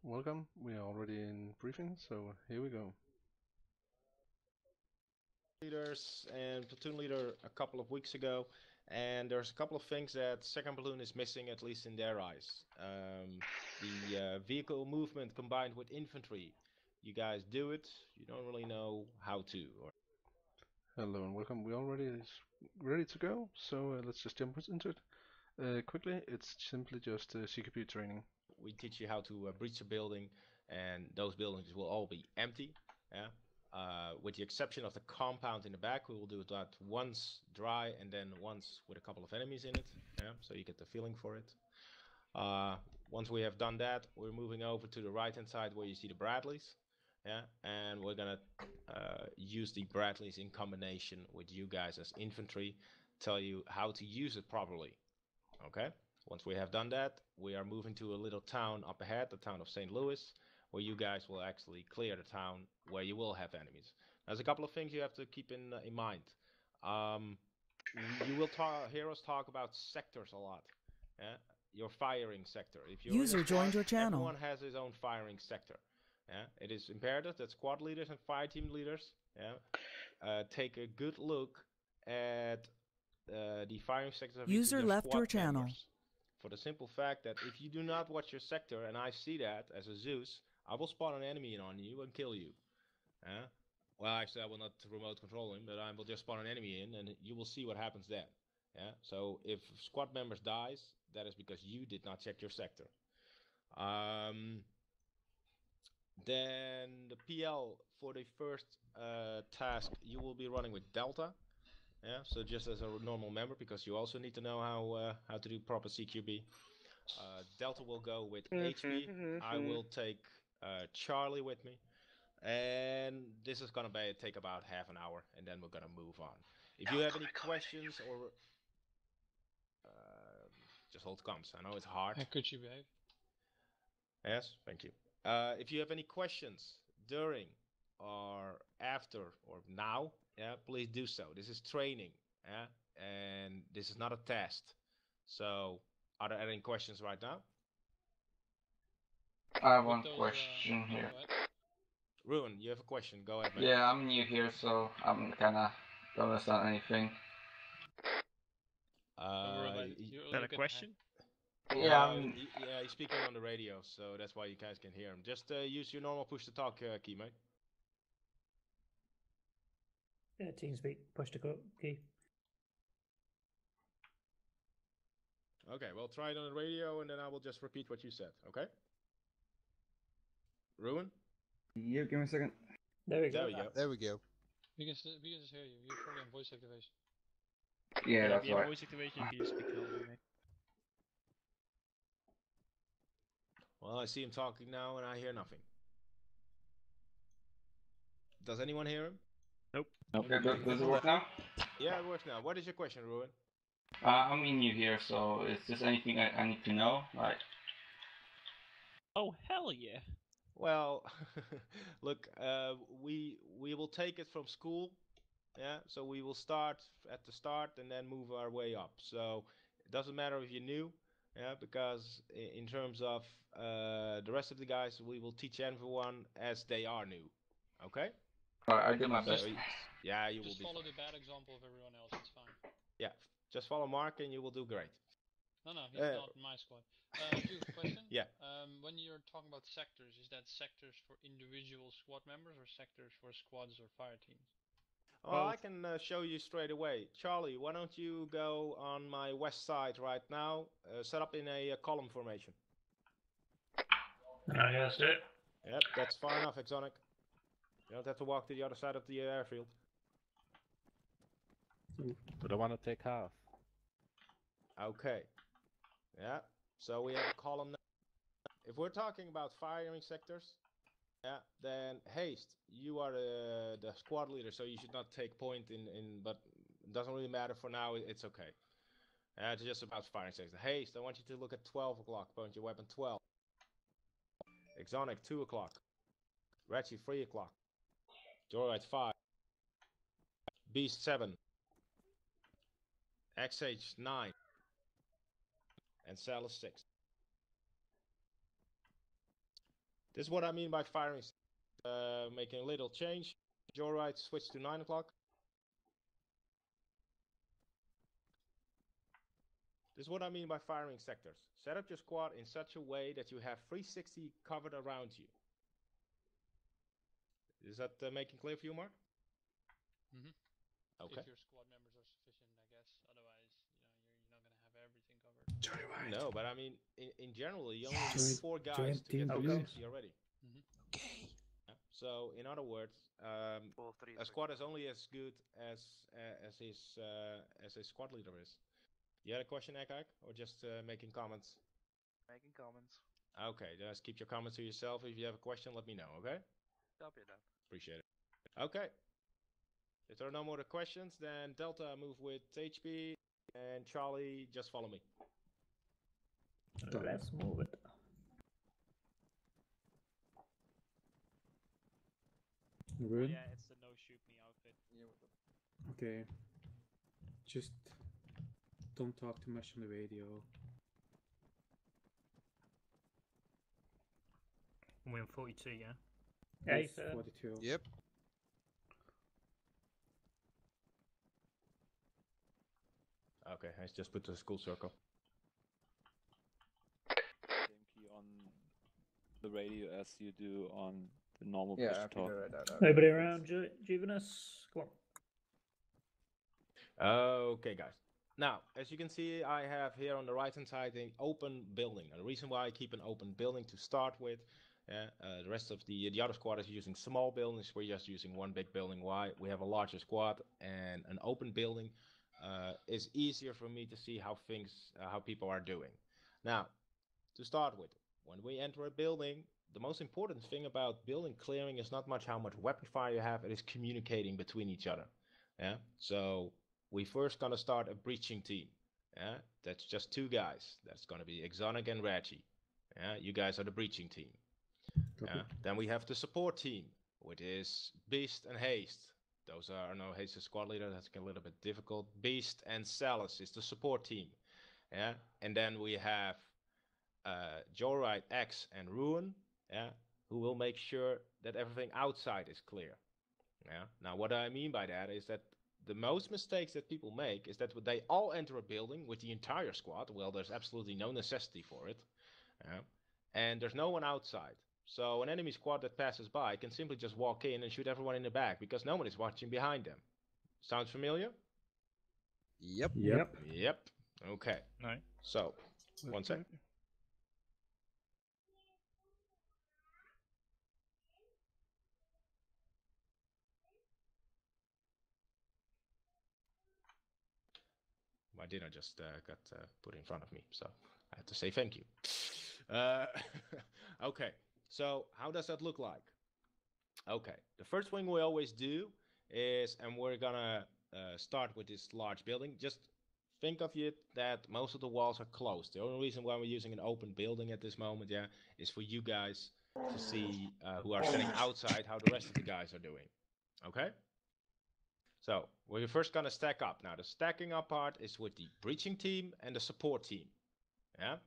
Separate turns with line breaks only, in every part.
welcome. We are already in briefing, so here we go.
Leaders and platoon leader a couple of weeks ago, and there's a couple of things that second platoon is missing, at least in their eyes. The vehicle movement combined with infantry. You guys do it. You don't really know how to.
Hello and welcome. We already ready to go, so let's just jump into it. Quickly, it's simply just CQB training.
We teach you how to breach a building, and those buildings will all be empty. Yeah. With the exception of the compound in the back, we will do that once dry and then once with a couple of enemies in it. Yeah, so you get the feeling for it. Once we have done that, we're moving over to the right-hand side where you see the Bradleys. Yeah, and we're gonna use the Bradleys in combination with you guys as infantry, tell you how to use it properly. Okay. Once we have done that, we are moving to a little town up ahead, the town of St. Louis, where you guys will actually clear the town where you will have enemies. There's a couple of things you have to keep in mind. You will hear us talk about sectors a lot. Yeah? Your firing sector. If you're
User
in a squad,
joined your channel.
Everyone has his own firing sector. Yeah? It is imperative that squad leaders and fire team leaders take a good look at the firing sectors of
User left your channel.
Members. For the simple fact that if you do not watch your sector, and I see that as a Zeus, I will spawn an enemy in on you and kill you. Well, actually, I will not remote control him, but I will just spawn an enemy in, and you will see what happens then. Yeah. So if squad members dies, that is because you did not check your sector. Then the PL for the first task, you will be running with Delta. Yeah, so just as a normal member, because you also need to know how to do proper CQB. Delta will go with HP. I will take Charlie with me, and this is gonna take about half an hour, and then we're gonna move on. If you have any questions or just hold comms. I know it's hard.
Could you behave?
Yes, thank you. If you have any questions during or after or now, yeah, please do so. This is training, yeah, and this is not a test. So, are there any questions right now?
I have one question here.
Ruin, you have a question. Go ahead, man.
Yeah, I'm new here, so I'm kinda don't understand anything.
Is that a question?
Yeah,
yeah, he's speaking on the radio, so that's why you guys can hear him. Just use your normal push to talk key, mate.
Yeah, TeamSpeak, push to key.
Okay, well, try it on the radio, and then I will just repeat what you said, okay? Ruin?
Yeah, give me a second.
There we go.
There we go.
We can just hear you. You're probably on voice activation.
Yeah, that's
if you
right.
have voice activation, you can speak loudly, mate.
Well, I see him talking now, and I hear nothing. Does anyone hear him?
Nope.
Okay, does it work now?
Yeah, it works now. What is your question, Ruin?
I'm new here, so is there anything I need to know? Like,
Oh, hell yeah.
Well, look, we will take it from school, yeah. So we will start at the start and then move our way up. So it doesn't matter if you're new, yeah, because in terms of the rest of the guys, we will teach everyone as they are new. Okay?
I do my best.
So, yeah, you will
Just
be.
follow the bad example of everyone else. It's fine.
Yeah, just follow Mark and you will do great.
No, he's not in my squad. Question?
Yeah.
When you're talking about sectors, is that sectors for individual squad members or sectors for squads or fire teams?
Oh, I can show you straight away. Charlie, why don't you go on my west side right now, set up in a column formation.
I guess it.
Yep, that's far enough, Exonic. You don't have to walk to the other side of the airfield.
But I want to take half.
Okay. Yeah, so we have a column now. If we're talking about firing sectors, yeah, then Haste, you are the squad leader, so you should not take point but it doesn't really matter for now, it's okay. It's just about firing sectors. Haste, I want you to look at 12 o'clock, point your weapon 12. Exonic, 2 o'clock. Reggie, 3 o'clock. Joyride, 5. Beast, 7. XH, 9. And Salus 6. This is what I mean by firing. Making a little change. Joyride switch to 9 o'clock. This is what I mean by firing sectors. Set up your squad in such a way that you have 360 covered around you. Is that making clear for you, Mark?
Mm-hmm.
Okay.
If your squad members are sufficient, I guess. Otherwise, you're not gonna have everything covered.
Joyride.
No, but I mean, in general, you only need
Yes.
4 guys
Join
to get
team
360 already.
Okay.
Yeah. So, in other words, a squad is only as good as his squad leader is. You had a question, Ekak, or just making comments?
Making comments.
Okay, just keep your comments to yourself. If you have a question, let me know, okay?
Copy that.
Appreciate it. Okay. If there are no more questions, then Delta move with HP, and Charlie just follow me.
Let's move it.
Rune?
Yeah, it's the no shoot me outfit.
Okay. Just don't talk too much on the radio.
We're in 42, yeah?
Hey,
It's
sir.
42.
Yep.
Okay, I just put the school circle.
Same key on the radio as you do on the normal
Yeah,
push
I
to talk.
figured it out.
Nobody around, Juvenus? Come on.
Okay, guys. Now, as you can see, I have here on the right-hand side an open building. And the reason why I keep an open building to start with, the rest of the other squad is using small buildings. We're just using one big building. Why? We have a larger squad, and an open building is easier for me to see how people are doing. Now, to start with, when we enter a building, the most important thing about building clearing is not much how much weapon fire you have. It is communicating between each other. Yeah. So we first gonna start a breaching team. Yeah. That's just 2 guys. That's gonna be Exonic and Reggie. Yeah. You guys are the breaching team. Yeah. Then we have the support team, which is Beast and Haste. Those are no Haste is squad leader. That's a little bit difficult. Beast and Salus is the support team. Yeah. And then we have Joyride, X, and Ruin. Yeah. Who will make sure that everything outside is clear. Yeah. Now, what I mean by that is that the most mistakes that people make is that when they all enter a building with the entire squad, well, there's absolutely no necessity for it. Yeah. And there's no one outside. So an enemy squad that passes by can simply just walk in and shoot everyone in the back because no one is watching behind them. Sounds familiar?
Yep.
Yep.
Yep. Okay.
No.
So, one sec. My dinner just got put in front of me, so I had to say thank you. Okay, so how does that look like? Okay, the first thing we always do is, and we're gonna start with this large building, just think of it that most of the walls are closed. The only reason why we're using an open building at this moment, yeah, is for you guys to see who are standing outside how the rest of the guys are doing. Okay? So, we're first gonna stack up. Now, the stacking up part is with the breaching team and the support team. Yeah?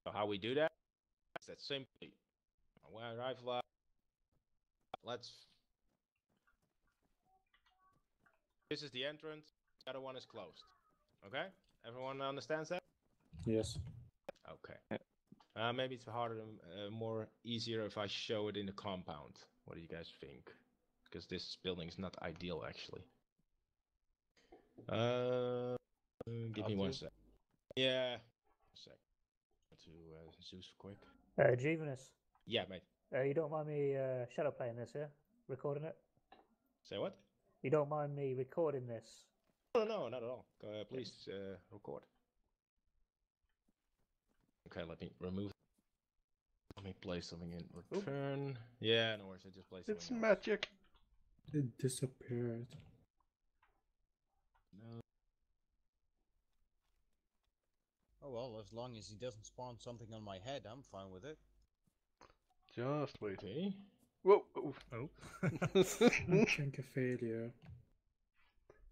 So, how we do that is that simply, when I arrive, this is the entrance, the other one is closed. Okay? Everyone understands that?
Yes.
Okay. Maybe it's harder, more easier if I show it in the compound. What do you guys think? Because this building is not ideal, actually. Give me 1 sec. Yeah. 1 sec. To Zeus quick.
Juvenus.
Yeah, mate.
You don't mind me shadow playing this, yeah? Recording it?
Say what?
You don't mind me recording this?
No, not at all. Please record. Okay, let me remove. Let me play something in return. Oop. Yeah, no worries. I just play something.
It's magic.
It disappeared.
No.
Oh well, as long as he doesn't spawn something on my head, I'm fine with it.
Just wait.
Okay.
Whoa.
Oh.
I think a failure.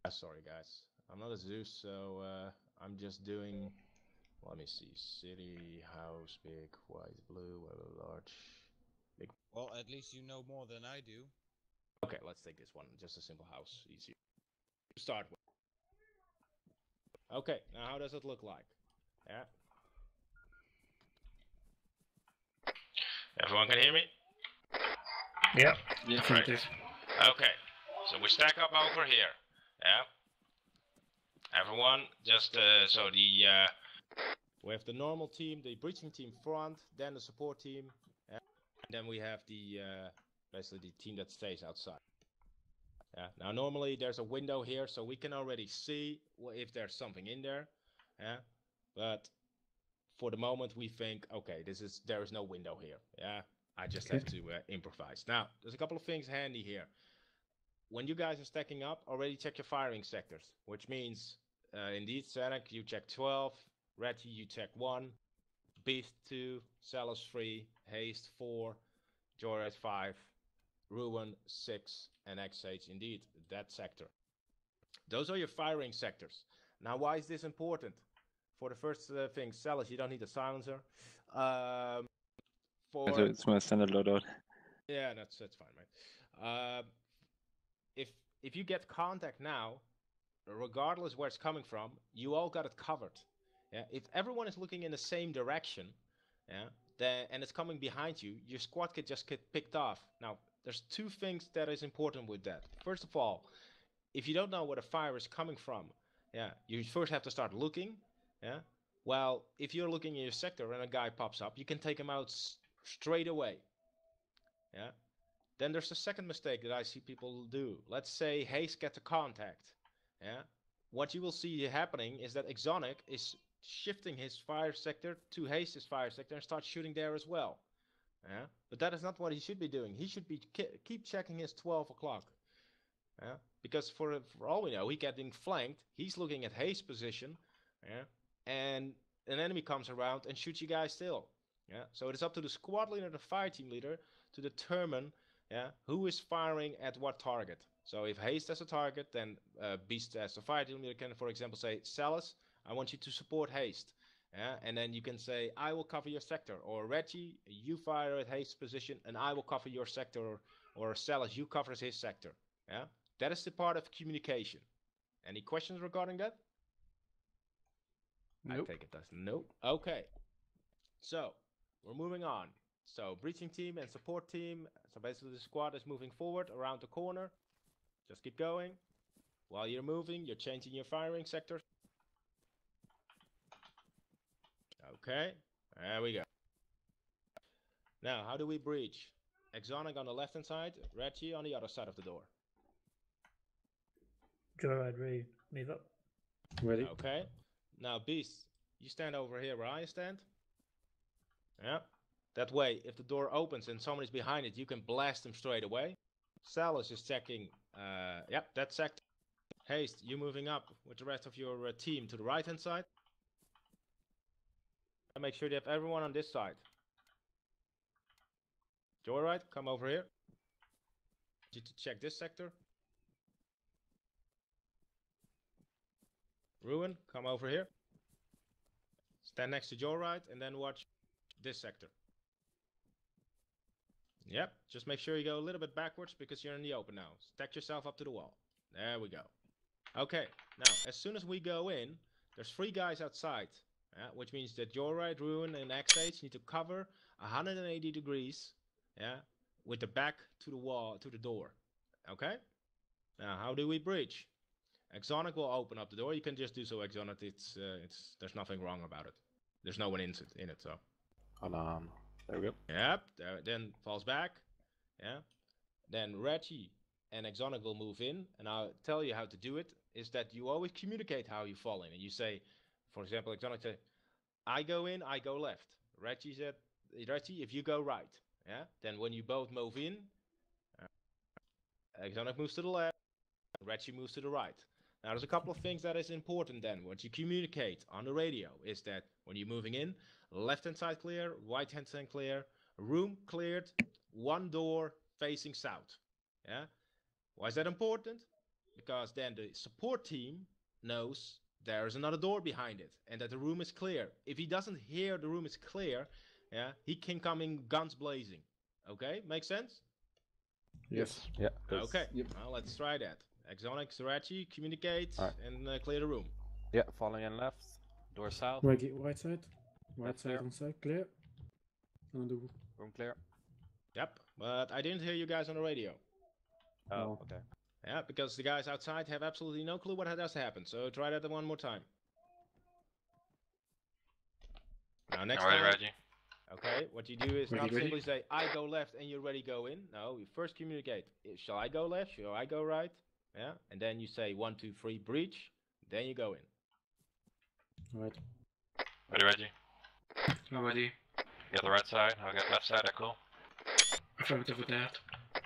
Sorry, guys. I'm not a Zeus, so I'm just doing. Let me see. City, house, big, white, blue, large.
Well, at least you know more than I do.
Okay, let's take this one. Just a simple house, easy to start with. Okay, now how does it look like? Yeah. Everyone can hear me?
Yeah.
Yeah.
Right. Okay, so we stack up over here. Yeah. Everyone, just so the we have the normal team, the breaching team front, then the support team, and then we have the basically the team that stays outside. Yeah. Now normally there's a window here, so we can already see if there's something in there. Yeah. But for the moment, we think, okay, there is no window here. Yeah. I just have to improvise. Now, there's a couple of things handy here. When you guys are stacking up, already check your firing sectors, which means, indeed, Sonic, you check 12, Ratty, you check 1, Beast 2, Salus 3, Haste 4, Joyride 5, Ruin 6, and XH, indeed, that sector. Those are your firing sectors. Now, why is this important? For the first thing, Salus, you don't need a silencer.
It's my standard loadout.
Yeah, that's fine, right? If you get contact now, regardless where it's coming from, you all got it covered. Yeah. If everyone is looking in the same direction, yeah, and it's coming behind you, your squad could just get picked off. Now, there's two things that is important with that. First of all, if you don't know where the fire is coming from, yeah, you first have to start looking. Yeah. Well, if you're looking in your sector and a guy pops up, you can take him out straight away. Yeah. Then there's the second mistake that I see people do. Let's say Haste gets a contact. Yeah. What you will see happening is that Exonic is shifting his fire sector to Haste's fire sector and start shooting there as well. Yeah. But that is not what he should be doing. He should be keep checking his 12 o'clock. Yeah. Because for all we know, he's getting flanked. He's looking at Haste's position. Yeah. And an enemy comes around and shoots you guys still. Yeah. So it is up to the squad leader and the fire team leader to determine who is firing at what target. So if Haste has a target, then Beast as a fire team leader can, for example, say, Salus, I want you to support Haste. And then you can say, I will cover your sector. Or Reggie, you fire at Haste's position, and I will cover your sector. Or Salus, you cover his sector. Yeah, that is the part of communication. Any questions regarding that?
Nope.
I take it as nope. Okay. So, we're moving on. So, breaching team and support team. So, basically, the squad is moving forward around the corner. Just keep going. While you're moving, you're changing your firing sectors. Okay. There we go. Now, how do we breach? Exonic on the left-hand side, Reggie on the other side of the door.
Joyride, move up.
Ready?
Okay. Now, Beast, you stand over here where I stand. Yeah. That way, if the door opens and somebody's behind it, you can blast them straight away. Salus is checking, yep, that sector. Haste, you moving up with the rest of your team to the right-hand side. And make sure you have everyone on this side. Joyride, come over here. You to check this sector. Ruin, come over here. Stand next to Joyride and then watch this sector. Yep, just make sure you go a little bit backwards because you're in the open now. Stack yourself up to the wall. There we go. Okay, now as soon as we go in, there's 3 guys outside. Which means that Joyride, Ruin, and XH need to cover 180 degrees, with the back to the wall, to the door. Okay? Now, how do we breach? Exonic will open up the door. You can just do so, Exonic. There's nothing wrong about it. There's no one in it, so.
Alarm. There we go.
Yep. Then falls back. Yeah. Then Reggie and Exonic will move in, and I'll tell you how to do it. Is that you always communicate how you fall in, and you say, for example, Exonic said, I go in, I go left. Reggie said, Reggie, if you go right. Yeah. Then when you both move in, Exonic moves to the left, Reggie moves to the right. Now, there's a couple of things that is important then. What you communicate on the radio is that when you're moving in, left-hand side clear, right-hand side clear, room cleared, 1 door facing south. Yeah. Why is that important? Because then the support team knows there's another door behind it and that the room is clear. If he doesn't hear the room is clear, he can come in guns blazing. Okay, makes sense?
Yes.
Yeah.
Okay,
Yep.
well, let's try that. Exonic, Sirachi, communicate
Alright.
and clear the room.
Yeah, following in left. Door south.
Right side. Right
Left
side
clear.
on side, clear. On the
Room clear.
Yep, but I didn't hear you guys on the radio.
Oh,
No.
okay.
Yeah, because the guys outside have absolutely no clue what has happened. So try that one more time. Now next time.
Ready.
Okay, what you do is
Ready,
not
ready?
simply say, I go left and you're ready go in. No, you first communicate. Shall I go left? Shall I go right? Yeah, and then you say 1, 2, 3, breach. Then you go in.
Right.
Ready.
Already.
Get the right side. I'll get left side. Echo.
Affirmative with that.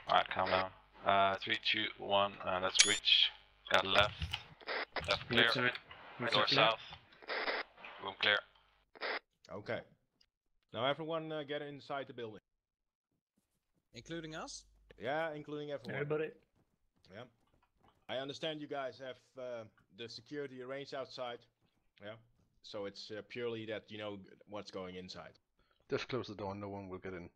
Alright, calm down. 3, 2, 1. Let's breach. Got left. Left clear.
Right side. Right
Door
side clear.
south. Room clear.
Okay. Now everyone get inside the building.
Including us?
Yeah, including everyone.
Everybody.
Yeah. I understand you guys have the security arranged outside. Yeah. So it's purely that you know what's going inside.
Just close the door, no one will get in.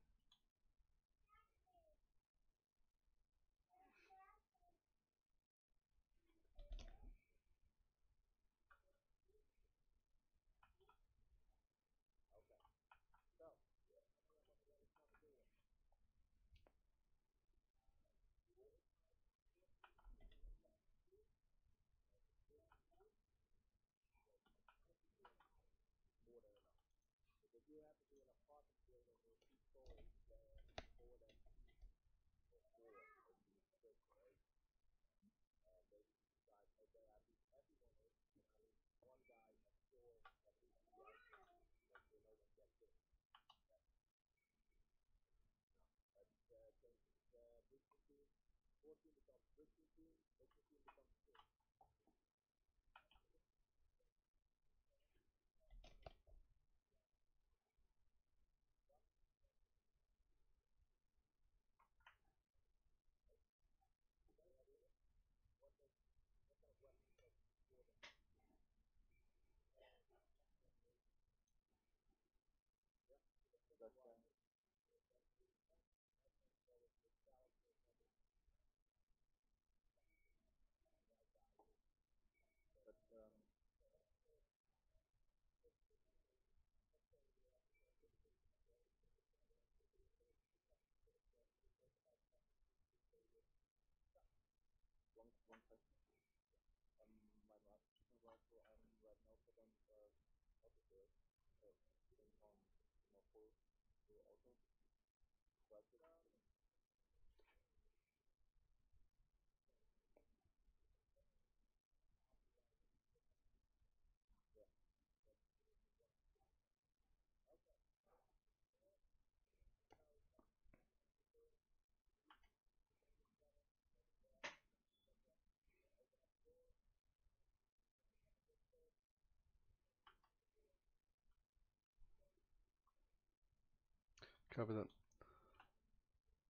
Copy that.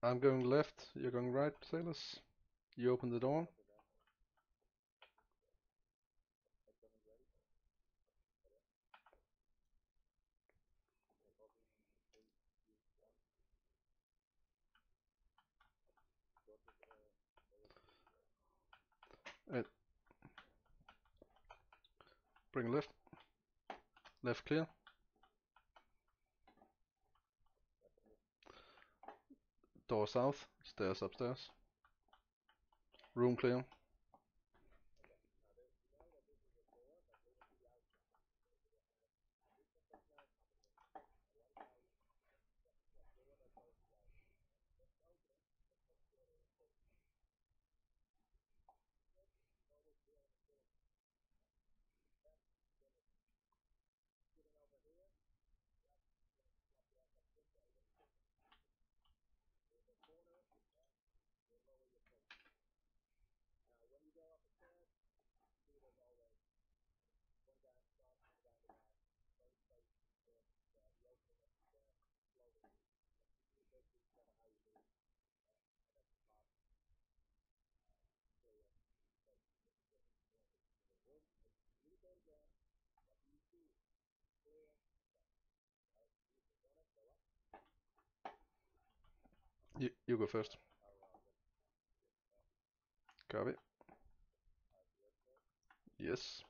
I'm going left, you're going right, sailors. You open the door. Bring left. Left clear. Door south. Stairs upstairs. Room clear. You go first. Copy. Yes.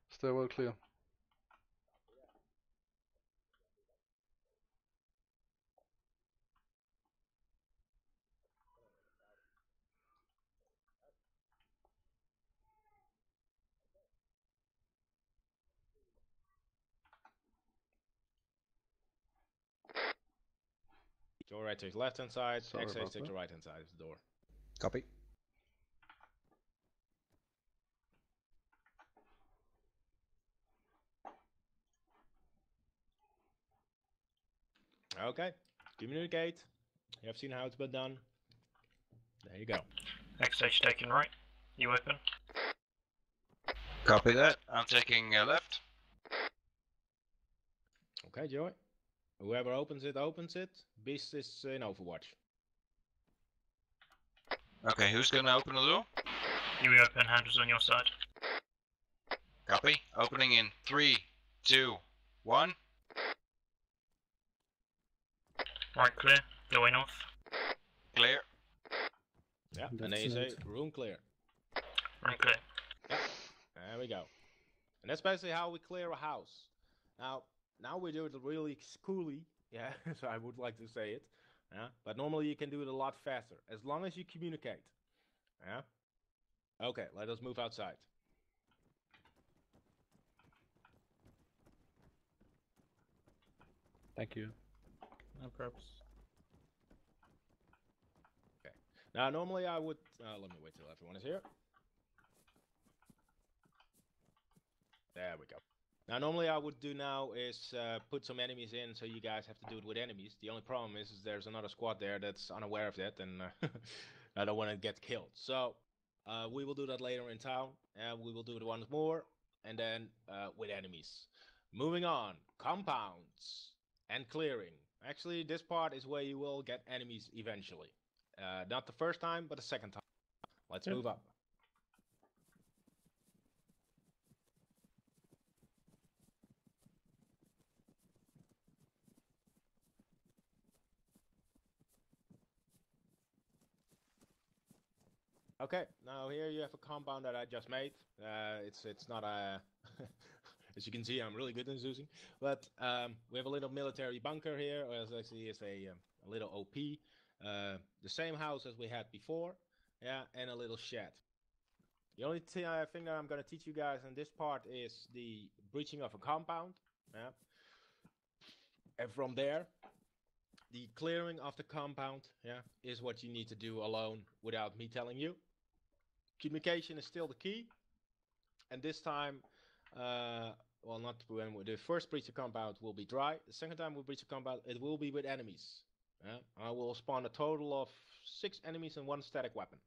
Stairwell clear.
Joyride takes left hand side,
Sorry
X-Age
about
takes
that.
the right hand side of the door.
Copy.
Okay, communicate. You have seen how it's been done. There you go.
X-Stage taking right. You open.
Copy that. I'm taking left.
Okay, Joy. Whoever opens it, opens it. Beast is in Overwatch.
Okay, who's gonna open the door?
You open, handles on your side.
Copy. Opening in 3, 2, 1.
Right clear. Going off.
Clear.
Yeah, and
That's
then you say
it.
room clear.
Right clear.
Yeah, there we go. And that's basically how we clear a house. Now we do it really coolly. Yeah, so I would like to say it. Yeah, but normally you can do it a lot faster as long as you communicate. Yeah. Okay, let us move outside.
Thank you.
No props.
Okay. Now normally I would let me wait till everyone is here. There we go. Now normally I would do now is put some enemies in so you guys have to do it with enemies. The only problem is there's another squad there that's unaware of that and I don't want to get killed. So we will do that later in town and we will do it once more and then with enemies. Moving on, compounds and clearing. Actually this part is where you will get enemies eventually. Not the first time but the second time. Let's move up. Okay, now here you have a compound that I just made. It's not a, as you can see, I'm really good in Zeusing. But we have a little military bunker here, as actually is a little OP. The same house as we had before, yeah, and a little shed. The only thing that I'm gonna teach you guys in this part is the breaching of a compound, yeah. And from there, the clearing of the compound, yeah, is what you need to do alone without me telling you. Communication is still the key, and this time, well, not when the first breach of compound will be dry. The second time we breach a compound, it will be with enemies. I will spawn a total of 6 enemies and 1 static weapon.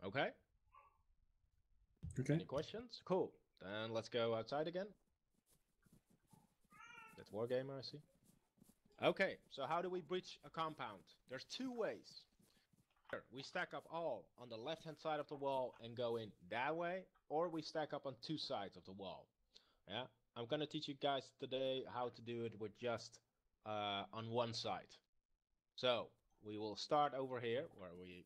Okay?
Okay.
Any questions? Cool. Then let's go outside again. That's Wargamer, I see. Okay, so how do we breach a compound? There's 2 ways. We stack up all on the left hand side of the wall and go in that way, or we stack up on 2 sides of the wall. Yeah, I'm gonna teach you guys today how to do it with just on 1 side. So we will start over here where we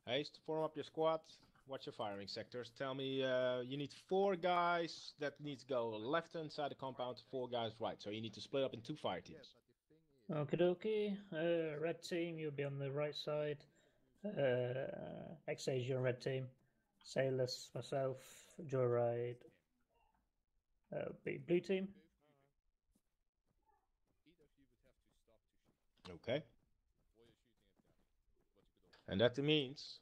haste, form up your squad, watch your firing sectors. Tell me you need 4 guys that need to go left hand side of the compound, 4 guys right. So you need to split up in 2 fire teams.
Okie dokie. Red team, you'll be on the right side. X-Age, you're on red team. Sailors, myself, Joyride. Blue team.
Okay. And that means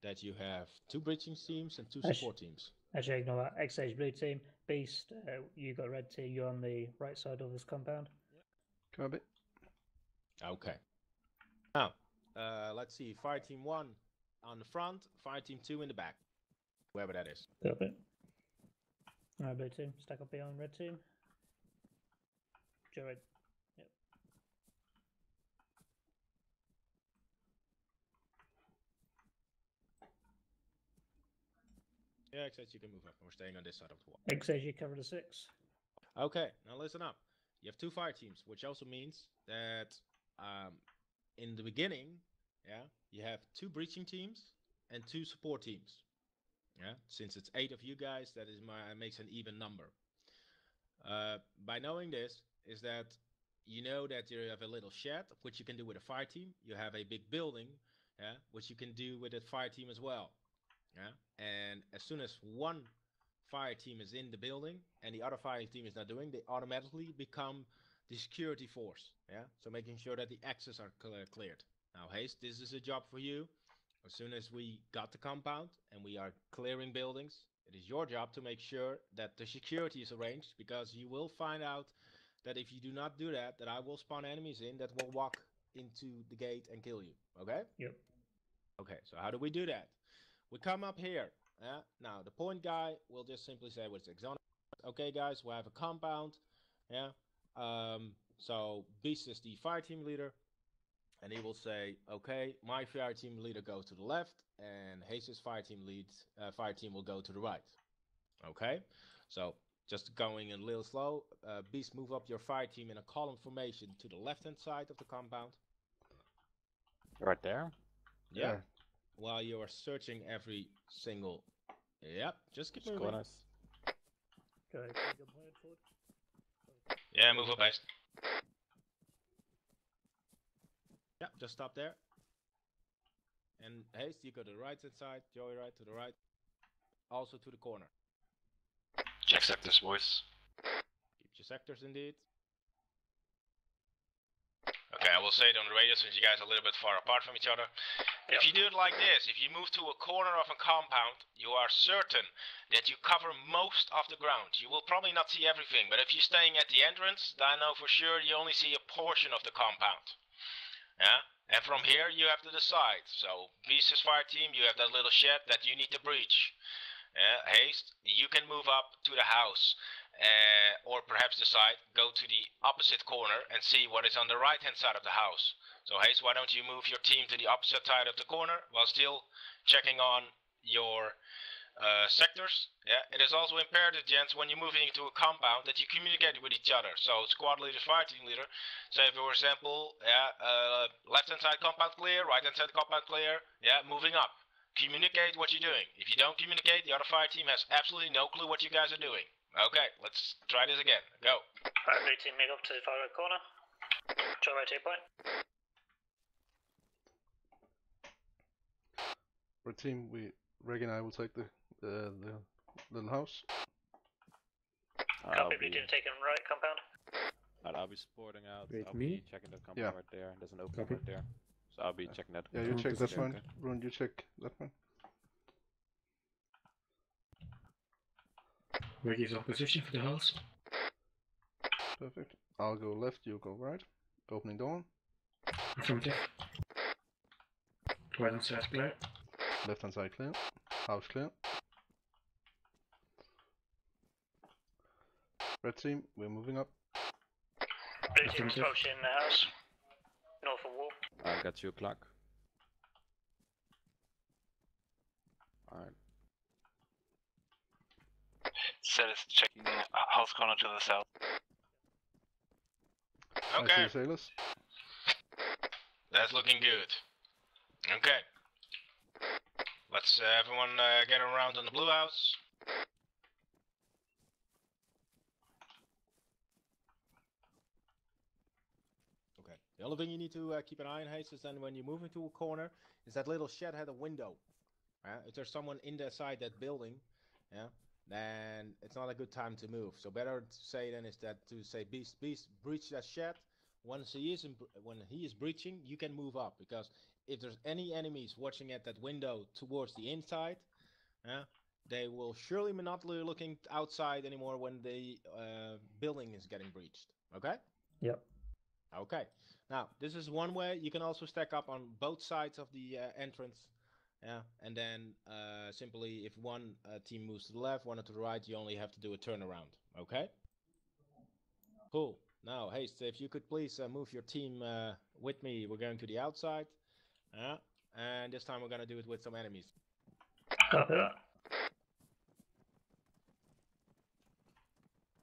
that you have 2 breaching teams and 2 support teams.
Actually, ignore that. X-Age, blue team. Beast, you got red team. You're on the right side of this compound.
Copy.
Okay. Now, let's see. Fire team 1 on the front, fire team 2 in the back. Whoever that is.
Copy. Alright, blue team. Stack up behind red team. Joyride. Yep.
Yeah, except you can move up. We're staying on this side of the wall.
Egg says you covered a 6.
Okay, now listen up. You have 2 fire teams, which also means that in the beginning, yeah, you have 2 breaching teams and 2 support teams. Yeah, since it's 8 of you guys, that makes an even number. By knowing this, is that you know that you have a little shed, which you can do with a fire team. You have a big building, yeah, which you can do with a fire team as well. Yeah, and as soon as one fire team is in the building and the other fire team is not doing, they automatically become the security force. Yeah, so making sure that the access are cleared. Now, Haste, this is a job for you. As soon as we got the compound and we are clearing buildings, it is your job to make sure that the security is arranged, because you will find out that if you do not do that, that I will spawn enemies in that will walk into the gate and kill you. Okay?
Yep.
Okay, so how do we do that? We come up here. Now, the point guy will just simply say what's exotic. Okay, guys, we have a compound. Yeah. So Beast is the fire team leader. And he will say, okay, my fire team leader goes to the left, and Haste's fire team will go to the right. Okay, so just going a little slow. Beast, move up your fire team in a column formation to the left-hand side of the compound.
Right there?
Yeah. While you are searching every single... Yep, just keep moving.
Go nice.
Go ahead, jump forward.
Yeah, move up, Haste.
Yeah, just stop there. And Haste, you go to the right-hand side. Joey, right to the right. Also to the corner.
Check sectors, boys.
Keep your sectors, indeed.
Okay, I will say it on the radio since you guys are a little bit far apart from each other. If you do it like this, if you move to a corner of a compound, you are certain that you cover most of the ground. You will probably not see everything, but if you're staying at the entrance, then I know for sure you only see a portion of the compound. Yeah, and from here you have to decide. So, Beast's fire team, you have that little shed that you need to breach. Haste, you can move up to the house, or perhaps decide, go to the opposite corner and see what is on the right-hand side of the house. So, Haste, why don't you move your team to the opposite side of the corner while still checking on your sectors. Yeah, it is also imperative, gents, when you're moving into a compound that you communicate with each other. So squad leader, fire team leader, say for example, left hand side compound clear, right hand side compound clear, yeah, moving up. Communicate what you're doing. If you don't communicate, the other fire team has absolutely no clue what you guys are doing. Okay, let's try this again. Go.
Alright, blue team, move up to the far right corner. Try rotate point.
For team, Reg and I will take the little house.
Copy, blue team taking right compound.
I'll be supporting out.
Wait,
I'll
me?
be checking the compound right there. There's an opening
Copy.
right there. So I'll be checking that.
Yeah, you check that one.
Okay.
Rune, you check that one.
Reggie's on position for the house.
Perfect. I'll go left, you go right. Opening door.
Affirmative. Right hand side clear.
Left hand side clear. House clear. Red team, we're moving up.
Blue team approaching the house. North of wall.
I got you, clock. Alright.
Set is checking house corner to the south.
I
Okay,
see sailors.
that's looking good. Okay. Let's everyone get around on the blue house. Okay. The only thing you need to keep an eye on, Haste, is then when you move into a corner, is that little shed had a window. If there's someone inside that building, yeah, then it's not a good time to move. So better to say then is that to say beast breach that shed. When he is breaching, you can move up, because if there's any enemies watching at that window towards the inside, they will surely not be looking outside anymore when the building is getting breached. Okay?
Yep.
Okay. Now, this is one way. You can also stack up on both sides of the entrance. Yeah, and then simply if one team moves to the left, one to the right, you only have to do a turnaround. Okay? Cool. Now, Haste, if you could please move your team with me. We're going to the outside. And this time we're going to do it with some enemies.
Copy that.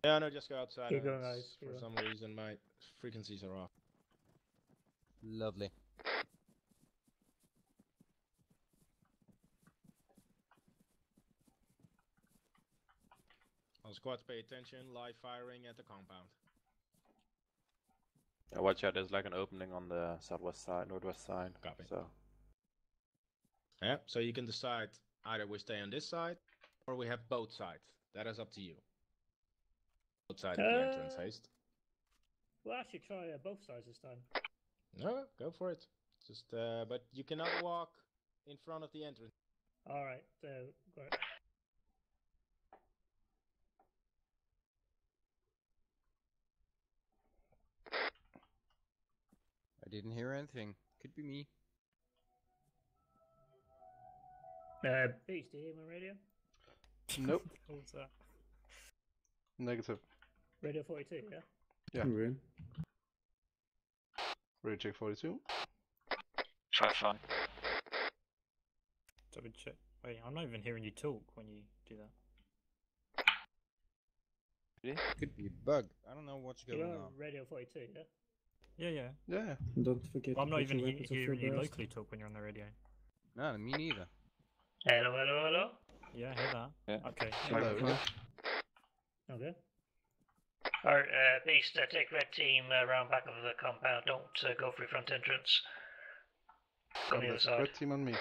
Yeah, no, just go outside.
Keep going, guys. Keep
For
going.
some reason, my frequencies are off.
Lovely.
All squads pay attention, live firing at the compound.
Yeah, watch out, there's like an opening on the southwest side, northwest side.
Copy.
So
Yeah, so you can decide either we stay on this side or we have both sides. That is up to you. Both sides of the entrance, haste.
We'll actually try both sides this time.
No, go for it. Just, but you cannot walk in front of the entrance.
Alright, great.
I didn't hear anything. Could be me.
Beast, do you hear my radio?
Nope.
What was that?
Negative.
Radio 42, yeah?
Yeah.
Okay.
Radio check 42.
5-5.
Double check. Wait, I'm not even hearing you talk when you do that.
Could be a bug. I don't know what's going
You're
on.
Radio 42, yeah?
Yeah, yeah.
Yeah.
And don't forget.
Well, I'm not
to
even
put your weapons off
hearing
your
you
breast.
locally talk when you're on the radio.
No, me neither.
Hello, hello, hello?
Yeah, I hear that.
Yeah.
Okay.
Hello.
Okay. Alright, Beast, take red team around back of the compound. Don't go through front entrance. Go on the other side.
Red team on me.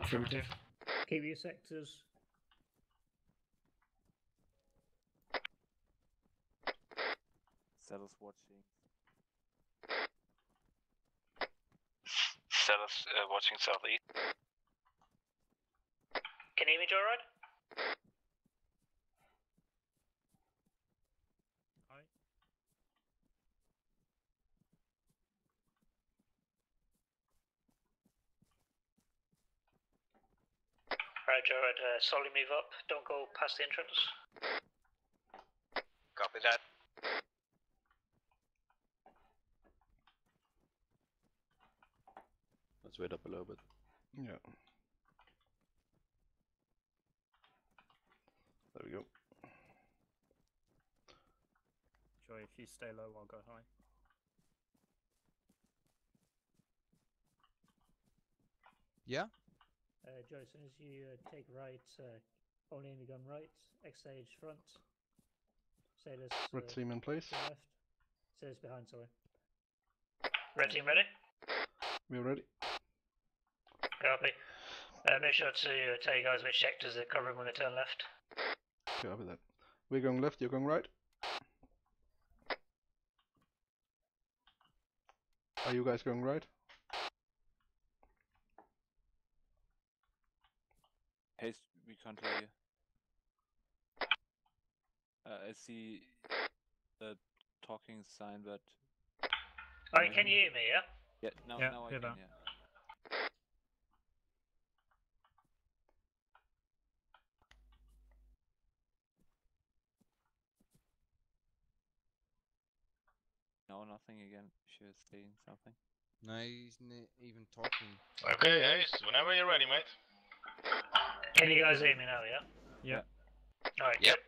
Affirmative. Keep your sectors.
Saddle's watching.
Sellers watching southeast. Can you hear me, Joe, right?
Hi.
Alright, Joe, slowly move up. Don't go past the entrance. Copy that.
Let's wait up a little bit.
Yeah. There we go.
Joy, if you stay low, I'll go high.
Yeah?
Joe, as soon as you take right, only aim your gun right, X stage front. Sailors
Red team in place.
to left. Sailors behind, sorry.
Red team ready?
We're ready.
Copy. Make sure to tell you guys which sectors they're covering when they turn left.
Copy that. We're going left, you're going right. Are you guys going right?
Haste, we can't hear you. I see the talking sign, but
Oh, can you hear me, yeah?
yeah, now
Yeah,
I
hear
can.
that.
Yeah. No, nothing again. She was saying something.
No, he's even talking.
Okay, Haste, whenever you're ready, mate.
Can you guys hear me now, yeah?
Yeah.
Alright,
Yep.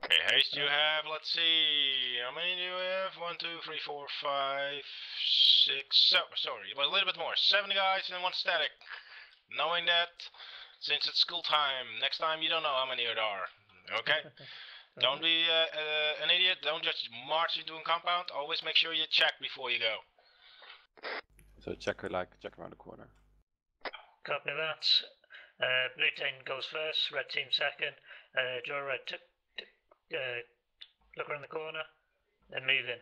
Okay, Haste, you have, let's see, how many do you have? 1, 2, 3, 4, 5, 6, sorry, well, a little bit more. 7 guys and 1 static. Knowing that, since it's school time, next time you don't know how many there are. Okay? Don't be an idiot, don't just march into a compound, always make sure you check before you go.
So check around the corner.
copy that. Blue team goes first, red team second. Joe, red, look around the corner, then move in.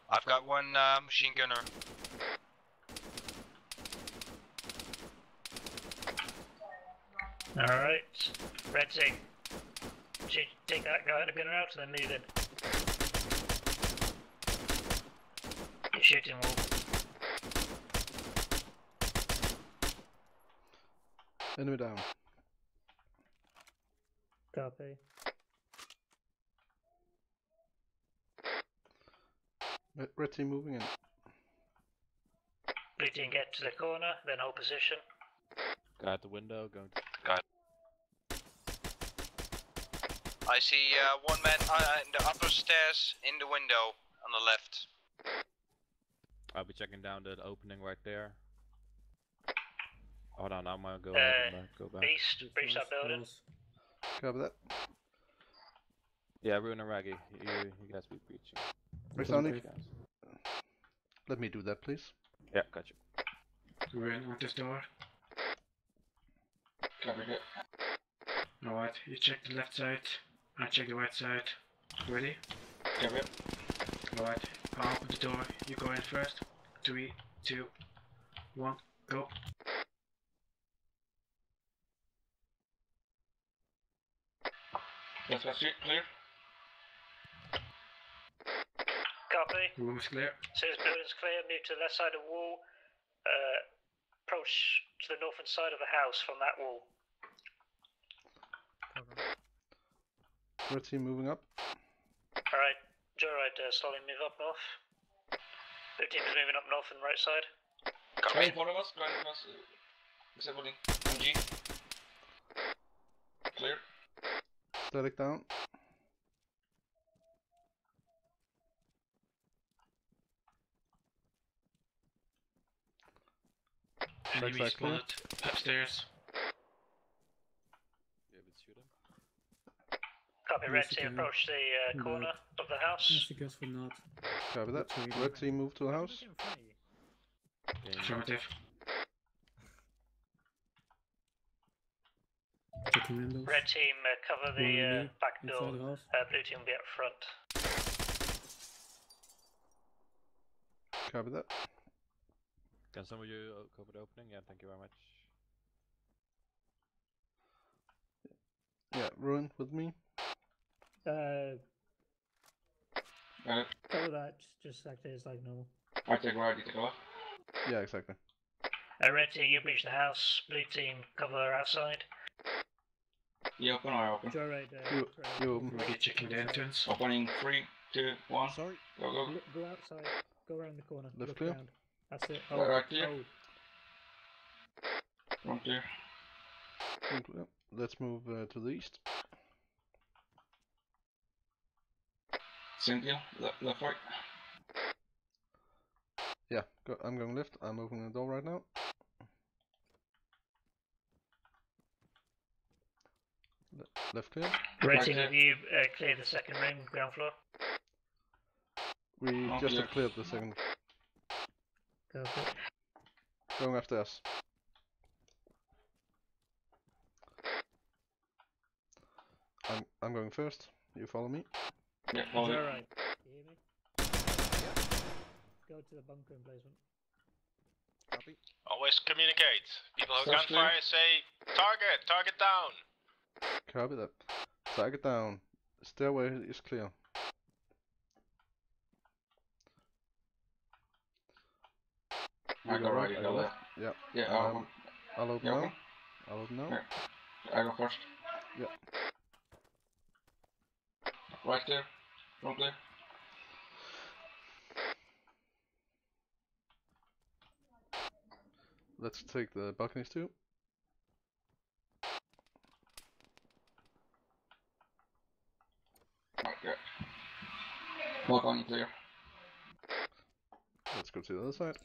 I've got one machine gunner.
Alright, red team. Take that guy and the gunner out and then move in. You're shooting wall.
Enemy down.
Copy.
Red team moving in.
Blue team get to the corner, then hold position.
Guy at the window, going to...
I see one man in the upper stairs in the window on the left.
I'll be checking down the opening right there. Hold on, I'm gonna go ahead and go back.
Beast, breach that building.
Cover that.
Yeah, Ruin and Raggy, you guys be breaching.
Exonic, let me do that, please.
Yeah, gotcha.
Ruin on this door.
Covered it.
Alright, you check the left side. I check the right side. Ready?
Cover it.
Alright, I'll open the door. You go in first. 3, 2, 1, go.
Left side street, clear.
Copy.
Room is clear.
As soon as building's clear, move to the left side of the wall. Approach to the northern side of the house from that wall.
Red team moving up.
Alright, Joyride slowly move up north. Blue team's moving up north and right side.
Right in front of us, Except MG. Clear.
Static down.
Enemy spotted upstairs.
Yeah, but shoot him.
Copy, red team
again.
approach the corner of the house.
Yes, I guess we're not.
Cover that. Red team move to the house.
Affirmative. Checking windows.
Red team cover
One
the
enemy
back
inside
door.
the house.
Blue team will be up front.
Cover that.
Can some of you cover the opening? Yeah, thank you very much.
Yeah, Ruin with me.
Cover that, just act as like normal.
I take right, you take left.
Yeah, exactly.
Red team, you breach the house. Blue team, cover outside.
You open or I open?
Joyride,
You open.
Ready, checking the entrance.
Opening 3, 2, 1.
Sorry.
Go, go.
Go outside, go around the corner,
Left
look
clear.
around. That's it.
Right clear.
hold.
Front clear.
Let's move to the east.
Same deal. Left, right.
Yeah, I'm going left. I'm opening the door right now. Left clear.
Red team, have you cleared the second room, ground floor?
We
Oh,
just
yeah.
have cleared the second.
Copy.
Going after us. I'm going first. You follow me.
Yeah, follow it.
Joyride, you hear me? Go to the bunker emplacement.
Copy.
Always communicate. People who
Sounds
gunfire say target down.
Copy that. Target down. Stairway is clear.
I go right, you go left.
Yeah.
Yeah,
I'll open
You
now.
open?
I'll open now.
Yeah. I go first.
Yeah.
Right there. Front clear.
Let's take the balconies too.
Okay. Balcony clear.
Let's go to the other side.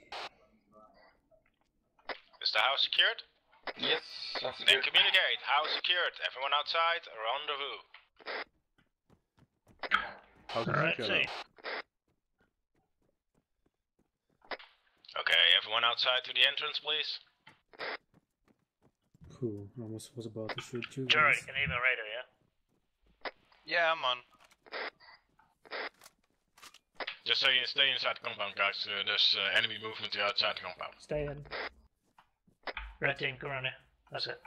Is the house secured?
Yes, that's
Then
secured.
communicate. House secured. Everyone outside. Rendezvous.
House is
Alright,
secure
see.
now.
Okay, everyone outside to the entrance, please.
Cool. Almost was about to shoot you.
Joyride,
guys.
you can hear my radio, yeah?
Yeah, I'm on.
Just so you stay inside the compound, guys. There's enemy movement outside the compound.
Stay in.
Red team, come around here. That's it.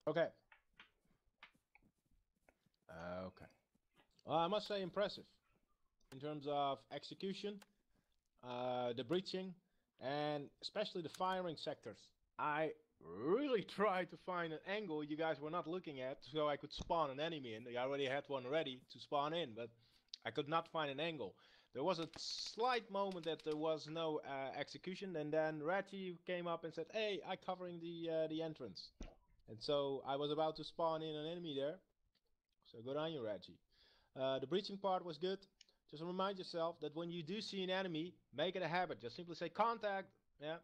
Okay. Okay. Well, I must say impressive. In terms of execution, the breaching, and especially the firing sectors. I really tried to find an angle you guys were not looking at so I could spawn an enemy in. I already had one ready to spawn in, but I could not find an angle. There was a slight moment that there was no execution, and then Reggie came up and said, "Hey, I'm covering the entrance." And so I was about to spawn in an enemy there. So good on you, Reggie. The breaching part was good. Just remind yourself that when you do see an enemy, make it a habit. Just simply say contact, yeah,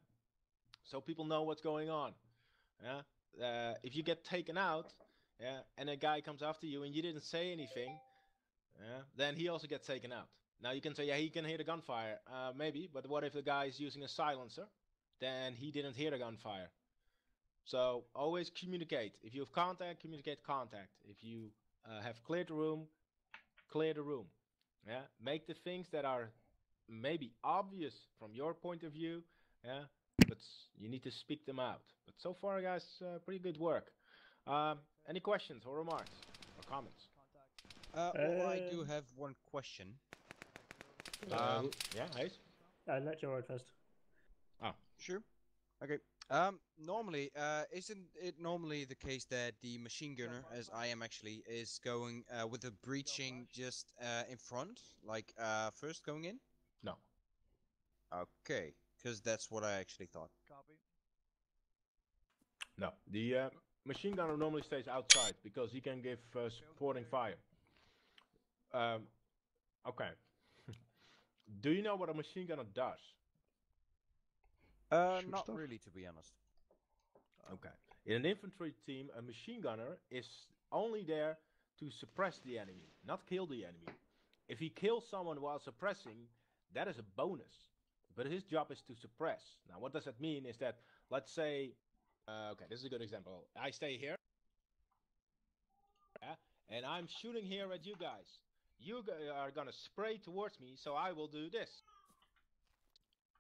so people know what's going on. Yeah. If you get taken out, yeah, and a guy comes after you and you didn't say anything, yeah, then he also gets taken out. Now you can say, yeah, he can hear the gunfire, maybe, but what if the guy is using a silencer? Then he didn't hear the gunfire. So always communicate. If you have contact, communicate contact. If you have cleared the room, clear the room. Yeah, make the things that are maybe obvious from your point of view, yeah, but you need to speak them out. But so far, guys, pretty good work. Any questions or remarks or comments?
Well, I do have one question.
Yeah, Hayes?
I'll let you first.
Oh,
sure. Okay. Normally, isn't it normally the case that the machine gunner, as I am actually, is going with the breaching just in front, like first going in?
No.
Okay, because that's what I actually thought.
Copy.
No. The machine gunner normally stays outside because he can give supporting fire. Okay. Do you know what a machine gunner does?
Not really, to be honest.
Okay. In an infantry team, a machine gunner is only there to suppress the enemy, not kill the enemy. If he kills someone while suppressing, that is a bonus. But his job is to suppress. Now, what does that mean is that, let's say, okay, this is a good example. I stay here, yeah, and I'm shooting here at you guys. You are gonna spray towards me, so I will do this.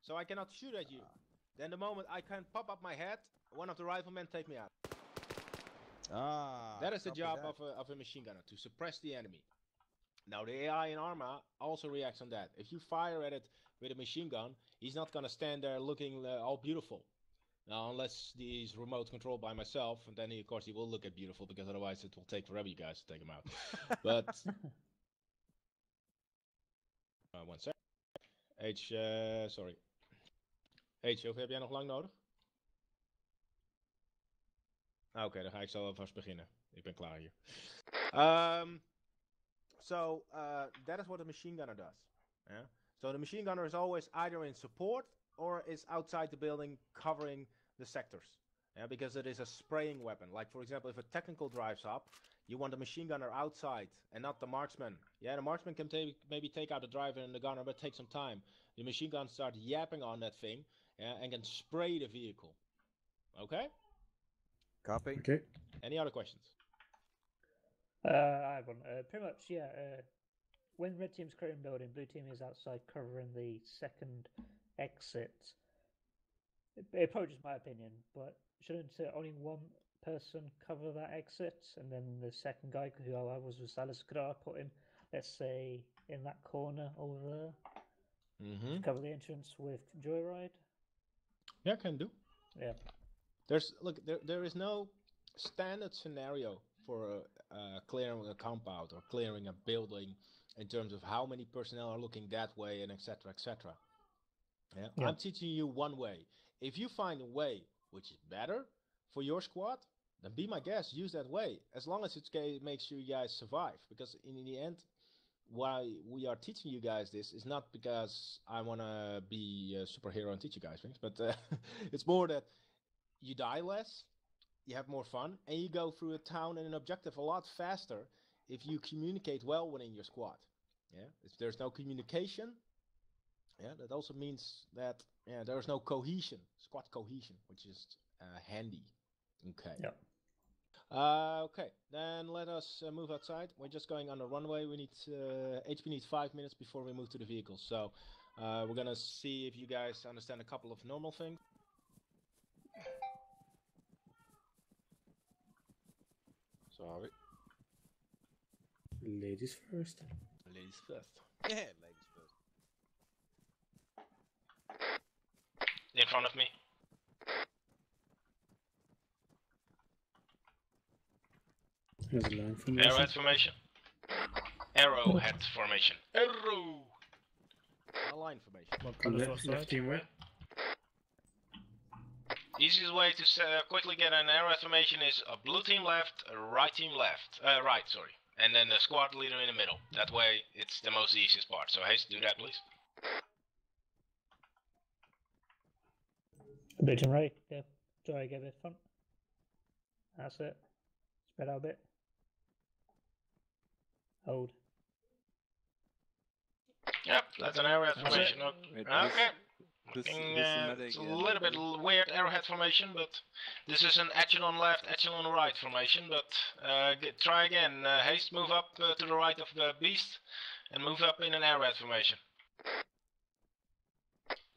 So I cannot shoot at you. Then the moment I can pop up my head, one of the riflemen take me out. That is the job of a machine gunner, to suppress the enemy. Now the AI in Arma also reacts on that. If you fire at it with a machine gun, he's not gonna stand there looking all beautiful. Now, unless he's remote controlled by myself, and then of course he will look at beautiful, because otherwise it will take forever you guys to take him out. But one sec. Sorry. Hoeveel heb jij nog lang nodig? Oké, dan ga ik zo alvast beginnen. Ik ben klaar hier. So that is what a machine gunner does. Yeah? So the machine gunner is always either in support or is outside the building covering the sectors. Yeah? Because it is a spraying weapon. Like, for example, if a technical drives up, you want the machine gunner outside and not the marksman. Yeah, the marksman can maybe take out the driver and the gunner, but take some time. The machine gun starts yapping on that thing, yeah, and can spray the vehicle. Okay?
Copy.
Okay.
Any other questions?
I have one. Pretty much, yeah. When red team's clearing building, blue team is outside covering the second exit. It's probably just my opinion, but shouldn't only one person cover that exit, and then the second guy, who I was with Salis, could I put him, let's say, in that corner over there? To cover the entrance with Joyride?
Yeah, can do.
Yeah.
There is no standard scenario for clearing a compound or clearing a building in terms of how many personnel are looking that way and etc. etc. Yeah? I'm teaching you one way. If you find a way which is better for your squad, then be my guest, use that way, as long as it makes sure you guys survive. Because in the end, why we are teaching you guys this is not because I want to be a superhero and teach you guys things, but it's more that you die less, you have more fun, and you go through a town and an objective a lot faster if you communicate well within your squad. Yeah, if there's no communication, yeah, that also means that there is no cohesion, squad cohesion, which is handy. Okay.
Yeah.
Okay, then let us move outside. We're just going on the runway. We need HP needs 5 minutes before we move to the vehicle. So we're gonna see if you guys understand a couple of normal things. Sorry.
Ladies first.
Ladies first.
Yeah, ladies first.
In front of me.
There's a line formation.
Arrowhead formation. Arrowhead formation. Arrow!
A line formation.
What kind of
Left team where?
Easiest way to quickly get an arrowhead formation is a blue team left, a right team left. Right, sorry. And then the squad leader in the middle. That way, it's the most easiest part. So, Haste, do that, please.
Blue team right, yeah. Sorry, get a bit front. That's it. Spread out a bit. Hold.
Yep, that's an arrowhead formation.
Wait,
Okay.
this
It's a little bit weird arrowhead formation, but this is an echelon left, echelon right formation. But try again. Haste, move up to the right of the beast, and move up in an arrowhead formation.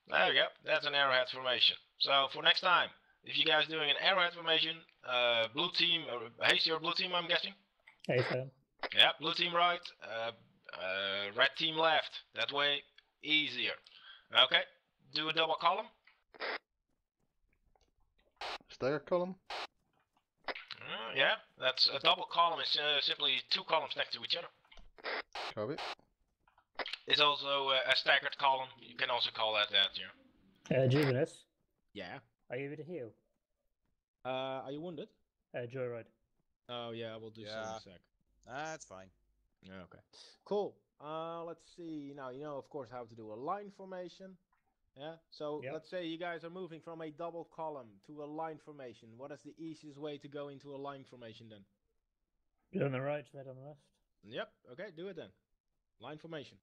There we go. That's an arrowhead formation. So for next time, if you guys doing an arrowhead formation, blue team, Haste, your blue team, I'm guessing.
Hey, fam.
Yeah, blue team right, red team left. That way, easier. Okay. Do a double column.
Stagger column.
Yeah, that's a double column is simply two columns next to each other.
Copy.
It's also a staggered column. You can also call that yeah.
Juvenus,
Yeah.
are you able to heal?
Are you wounded?
Joyride.
Oh yeah, we'll do so in a sec.
That's fine.
Yeah, okay. Cool. Let's see. Now you know, of course, how to do a line formation. Yeah. So
Yep.
let's say you guys are moving from a double column to a line formation. What is the easiest way to go into a line formation then?
Blue on the right, red on the left.
Yep. Okay, do it then. Line formation.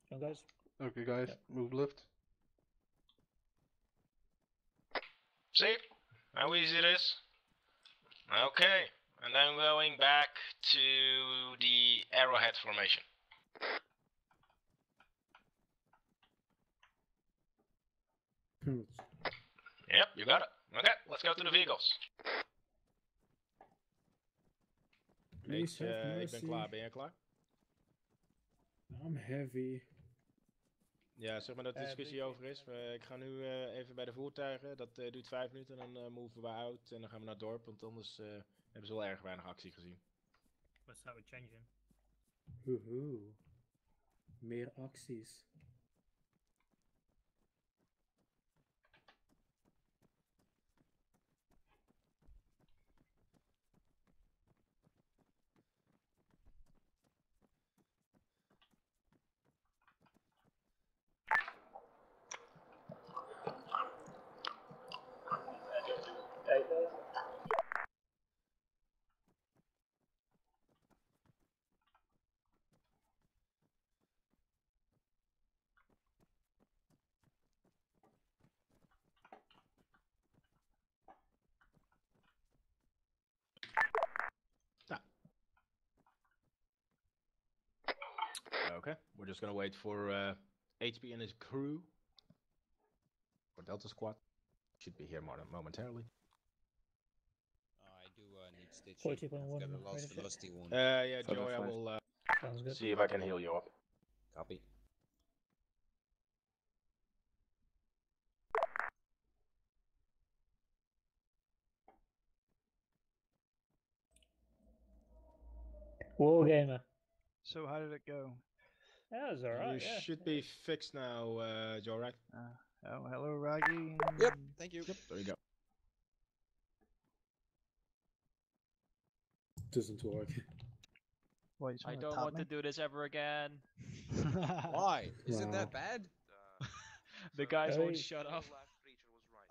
Come on, guys.
Okay, guys, move left.
See how easy it is? Okay, and then going back to the arrowhead formation. Yep, you got it. Okay, let's go to the vehicles.
Please have
Ik ben
mercy.
klaar. Ben jij klaar?
I'm heavy.
Ja, zeg maar dat de discussie over is. Ik ga nu even bij de voertuigen. Dat duurt 5 minuten en dan moven we uit. En dan gaan we naar het dorp, want anders hebben ze wel erg weinig actie gezien.
Let's start with changing.
Woehoe. Meer acties.
Okay, we're just gonna wait for HP and his crew. For Delta Squad. Should be here momentarily.
I do need stitching.
42.1
I've got a lost
rate of
velocity wound.
Yeah, Joey, I will
Sounds good.
See if I can heal you up.
copy.
Wargamer.
So how did it go?
That was alright.
You
Yeah.
should be fixed now, Joe, right?
Oh, hello, Raggy.
Yep, thank you.
Yep, there you go.
Doesn't work.
What, you just
I
wanna
don't
top
want
me?
to do this ever again.
Why? Is it
Wow.
that bad?
The guys won't
Hey.
shut up.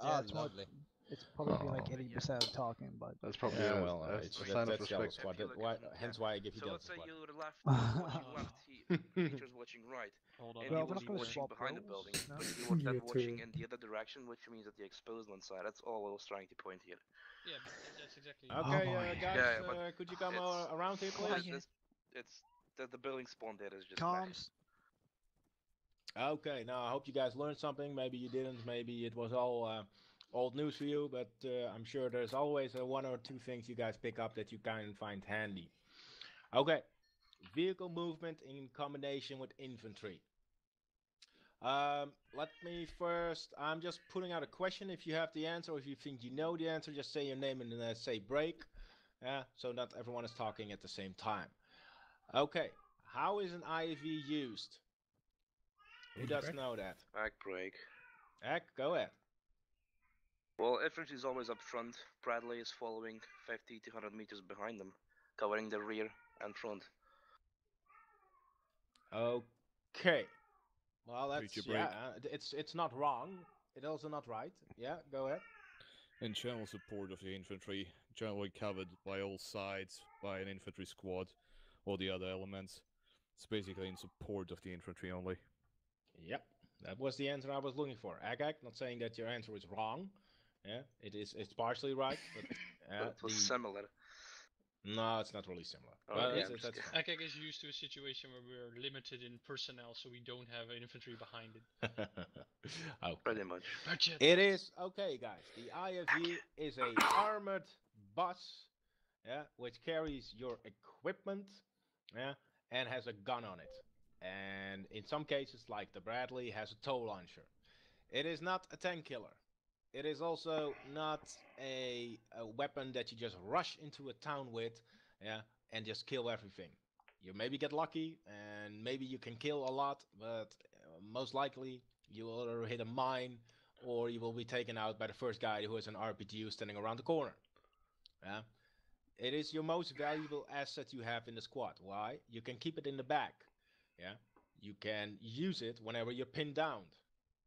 Ah,
it's more-
lovely.
It's probably like 80% of talking, but
That's probably
Yeah,
a,
well,
a
it's,
sign of
that's Delta
respect.
Squad. Hence why I give you Delta Squad.
So let's say you're left watching left, Peter's watching right,
Hold on.
and
Well,
you
we're
will
not
be
gonna
watching
swap
behind the
roles,
building,
no?
but you were then
Yeah,
watching
true.
in the other direction, which means at the exposed one side. That's all I was trying to point here.
Yeah, but that's exactly.
Okay,
boy.
guys,
Yeah, but
could you come
it's-
around here,
Quiet.
please?
It's the building spawn data is just
Comms.
Okay, now I hope you guys learned something. Maybe you didn't. Maybe it was all old news for you, but I'm sure there's always one or two things you guys pick up that you kind of find handy. Okay, vehicle movement in combination with infantry. Let me first, I'm just putting out a question. If you have the answer or if you think you know the answer, just say your name and then say break. So not everyone is talking at the same time. Okay, how is an IV used? Who does know that?
Back break.
Ek, go ahead.
Well, infantry is always up front. Bradley is following 50 to 100 meters behind them, covering the rear and front.
Okay. Well, that's
Preacher break.
it's not wrong. It's also not right. Yeah, go ahead.
In general support of the infantry, generally covered by all sides by an infantry squad or the other elements. It's basically in support of the infantry only.
Yep, that was the answer I was looking for. Agag, not saying that your answer is wrong. Yeah, it's partially right, but
But it was similar.
No, it's not really similar.
Oh,
Well,
yeah,
that's fine.
Akek is used to a situation where we're limited in personnel, so we don't have infantry behind it.
Oh,
pretty much.
It is okay, guys. The IFV is a armored bus, yeah, which carries your equipment, yeah, and has a gun on it. And in some cases, like the Bradley, has a tow launcher. It is not a tank killer. It is also not a weapon that you just rush into a town with, yeah, and just kill everything. You maybe get lucky, and maybe you can kill a lot, but most likely you will either hit a mine, or you will be taken out by the first guy who has an RPG standing around the corner. Yeah, it is your most valuable asset you have in the squad. Why? You can keep it in the back. Yeah, you can use it whenever you're pinned down.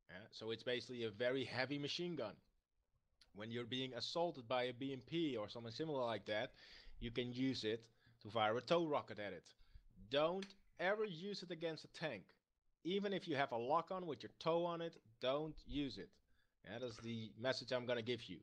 Yeah? So it's basically a very heavy machine gun. When you're being assaulted by a BMP or something similar like that, you can use it to fire a tow rocket at it. Don't ever use it against a tank. Even if you have a lock on with your toe on it, don't use it. That is the message I'm going to give you.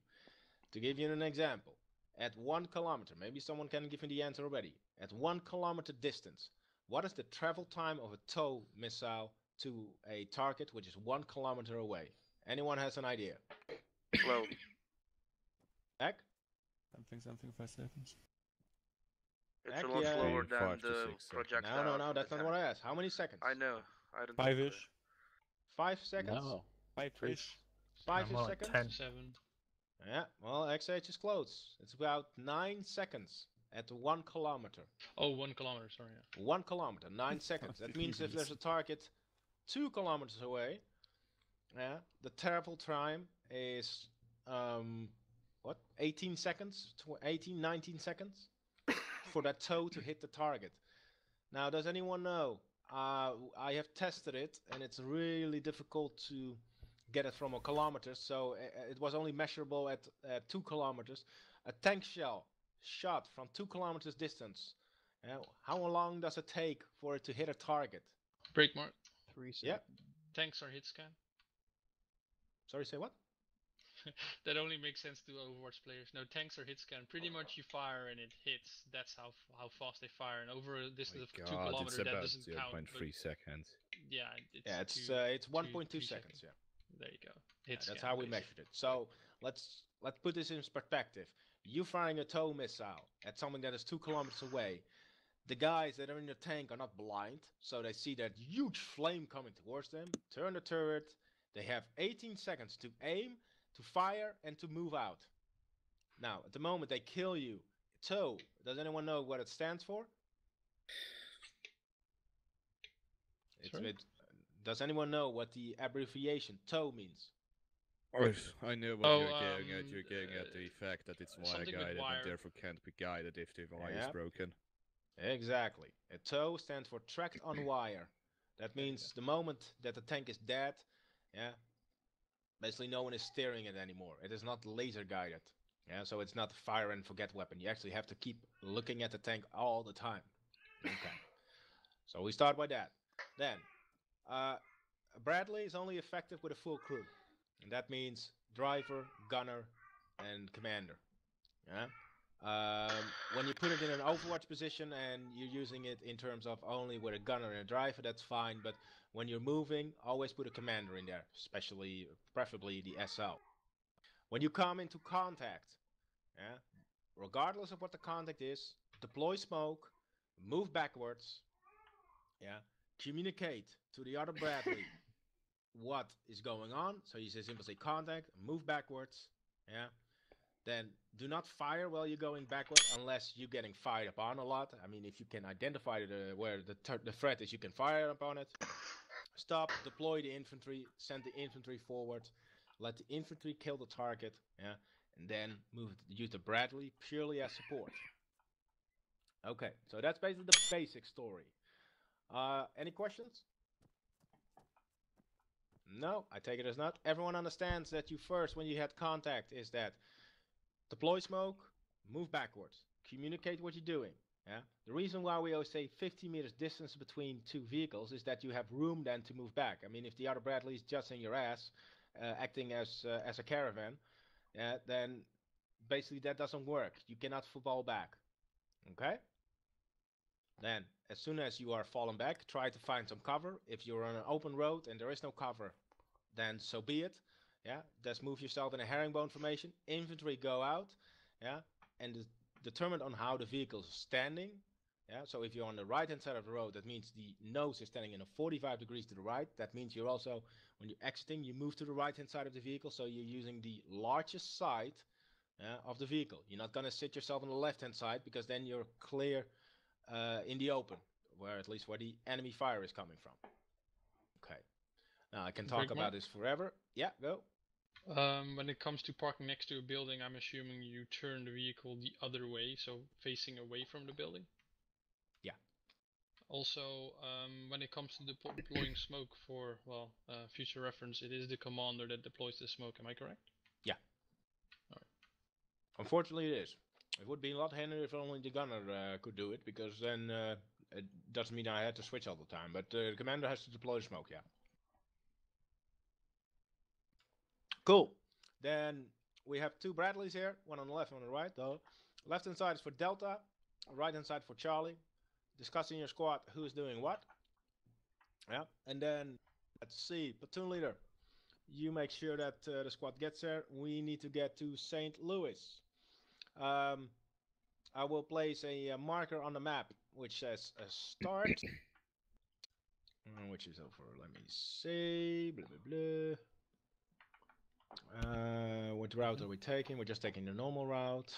To give you an example, at 1 kilometer, maybe someone can give me the answer already. At 1 kilometer distance, what is the travel time of a tow missile to a target which is 1 kilometer away? Anyone has an idea?
Slow.
Heck?
Something, 5 seconds.
It's a lot slower than the projectile.
No, that's not what I asked. How many seconds?
I know. I don't.
5-ish.
5 seconds?
No. 5-ish.
5
more like
seconds?
10.
7.
Yeah, well, XH is close. It's about 9 seconds at 1 kilometer.
Oh, 1 kilometer, sorry. Yeah.
1 kilometer, 9 seconds. That means if there's a target 2 kilometers away, yeah, the travel time is, what, 18 seconds? 18, 19 seconds? For that tow to hit the target. Now, does anyone know? I have tested it, and it's really difficult to get it from a kilometer, so it was only measurable at 2 kilometers. A tank shell shot from 2 kilometers distance. How long does it take for it to hit a target?
Break mark.
3 seconds.
Yeah.
Tanks are hit scan.
Sorry, say what?
That only makes sense to Overwatch players. No, tanks are hit scan. Pretty much you fire and it hits. That's how fast they fire. And over a distance of 2 kilometers, that doesn't count.
0.3 seconds.
Yeah,
it's 1.2 seconds. Yeah.
There you go.
That's how we measured it. So let's put this in perspective. You firing a tow missile at something that is 2 kilometers away. The guys that are in the tank are not blind, so they see that huge flame coming towards them. Turn the turret. They have 18 seconds to aim, to fire, and to move out. Now, at the moment they kill you, tow. Does anyone know what it stands for? Does anyone know what the abbreviation tow means?
I know what you're getting at. You're getting at the fact that it's wire guided and therefore can't be guided if the wire is broken.
Exactly. A tow stands for tracked on wire. That means the moment that the tank is dead, yeah, basically no one is steering it anymore. It is not laser guided. Yeah, so it's not a fire and forget weapon. You actually have to keep looking at the tank all the time. Okay. So we start by that. Then, Bradley is only effective with a full crew. And that means driver, gunner, and commander. Yeah? When you put it in an Overwatch position and you're using it in terms of only with a gunner and a driver, that's fine. But when you're moving, always put a commander in there, preferably the SL. When you come into contact, yeah, regardless of what the contact is, deploy smoke, move backwards, yeah, communicate to the other Bradley what is going on. So you simply say contact, move backwards, yeah. Then do not fire while you're going backwards unless you're getting fired upon a lot. I mean, if you can identify where the threat is, you can fire upon it. stop, deploy the infantry, send the infantry forward, let the infantry kill the target, yeah, and then use the Bradley purely as support. Okay, so that's basically the basic story. Any questions? No, I take it as not. Everyone understands that you first, when you had contact, is that deploy smoke, move backwards, communicate what you're doing. Yeah. The reason why we always say 50 meters distance between two vehicles is that you have room then to move back. I mean, if the other Bradley is just in your ass, acting as a caravan, then basically that doesn't work. You cannot fall back. Okay. Then, as soon as you are fallen back, try to find some cover. If you're on an open road and there is no cover, then so be it. Yeah, just move yourself in a herringbone formation. Infantry go out. Yeah, and determined on how the vehicle is standing. Yeah, so if you're on the right-hand side of the road, that means the nose is standing in a 45 degrees to the right. That means you're also, when you're exiting, you move to the right-hand side of the vehicle. So you're using the largest side of the vehicle. You're not gonna sit yourself on the left-hand side because then you're clear. In the open, where at least where the enemy fire is coming from. Okay. Now I can talk about this forever. Yeah, go.
When it comes to parking next to a building, I'm assuming you turn the vehicle the other way, so facing away from the building?
Yeah.
Also, when it comes to deploying smoke for, well, future reference, it is the commander that deploys the smoke, am I correct?
Yeah.
Alright.
Unfortunately it is. It would be a lot handier if only the gunner could do it, because then it doesn't mean I had to switch all the time. But the commander has to deploy the smoke, yeah. Cool. Then we have two Bradleys here, one on the left, one on the right. Though left hand side is for Delta, right hand side for Charlie. Discussing your squad, who's doing what. Yeah, and then let's see, platoon leader. You make sure that the squad gets there. We need to get to St. Louis. I will place a marker on the map which says a start, which is over. Let me see. Blah, blah, blah. What route are we taking? We're just taking the normal route.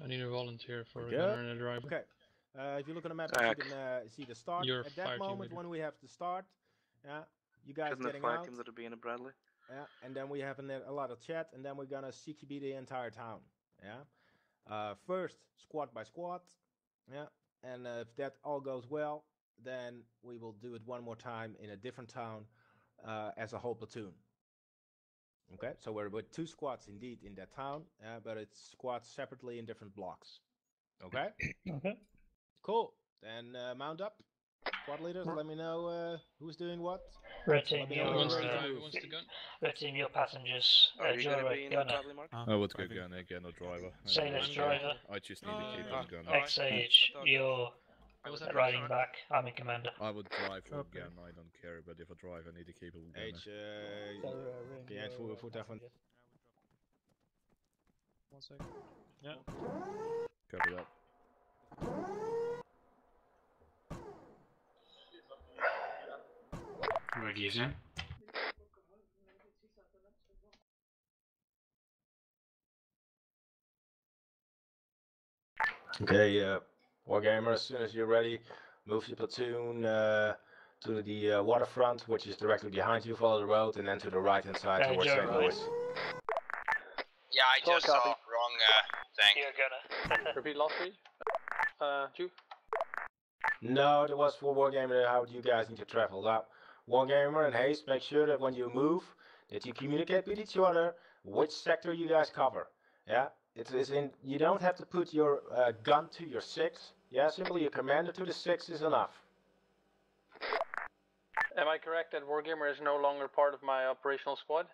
I need a volunteer for a gunner and a driver.
Okay. If you look on the map, you can see the start. At that moment, when we have the start, you guys getting out.
Teams that are being a Bradley.
Yeah, and then we have a lot of chat, and then we're gonna CQB the entire town. Yeah. First, squad by squad. Yeah, and if that all goes well, then we will do it one more time in a different town as a whole platoon. Okay, so we're with two squads indeed in that town, but it's squads separately in different blocks. Okay.
Okay.
Cool. Then mount up. Squad leaders, let me know who's doing what.
Red team, your passengers. Gunner.
I would go gunner again, or driver.
Sailor's driver.
I just need to keep as gunner.
XH, you're riding back. I'm in commander.
I would drive or gun, I don't care, but if I drive, I need to keep it gunner.
Kun jij het voertuig van...
1 second. Yeah.
Cover that.
Ready is in.
Okay, Wargamer, as soon as you're ready, move your platoon to the waterfront, which is directly behind you, follow the road, and then to the right-hand side towards St. Louis.
Yeah, I just saw wrong thing.
You're Gunner.
Repeat last page. Juve?
No, that was for Wargamer, how you guys need to travel. Now, Wargamer and Haste, make sure that when you move, that you communicate with each other which sector you guys cover. Yeah, it is in. You don't have to put your gun to your 6. Yeah, simply your commander to the 6 is enough.
Am I correct that Wargamer is no longer part of my operational squad?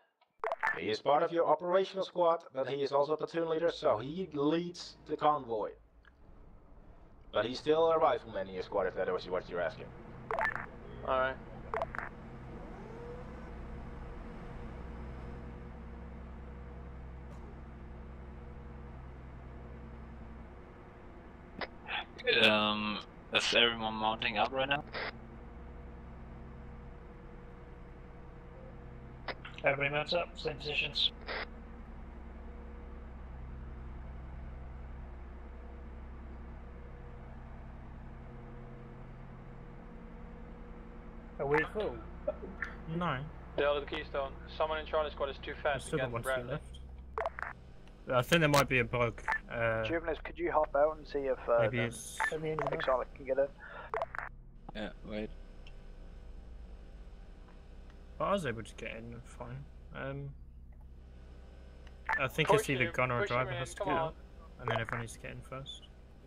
He is part of your operational squad, but he is also a platoon leader, so he leads the convoy. But he's still a rifleman in your squad, if that was what you're asking.
Alright.
Is everyone mounting up right now?
Everybody mounts up, same positions.
Are we full?
No.
The other Keystone. Someone in Charlie squad is too
We've
fast
still got
against
one
Bradley.
left. I think there might be a bug.
Juvenis, could you hop out and see if
Maybe it's.
Exotic can get in?
Yeah, wait.
But I was able to get in fine. I think it's either gunner or driver has to get out, and then everyone needs to get in first.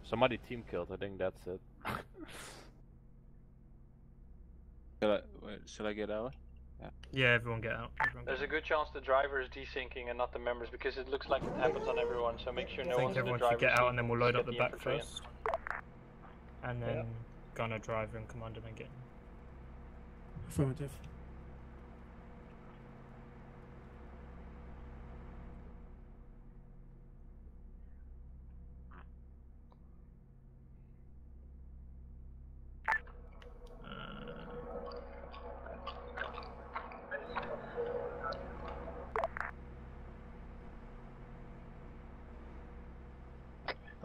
Somebody team killed, I think that's it.
Shall I get out?
Yeah, everyone get out.
There's a good chance the driver is desyncing and not the members because it looks like it happens on everyone. So make sure
I
no
think
one's in the
everyone
driver's
should get out,
seat.
and then we'll load
Just
up the
get
back
infantry in.
first, and then gunner, driver, and commander then get in.
Affirmative.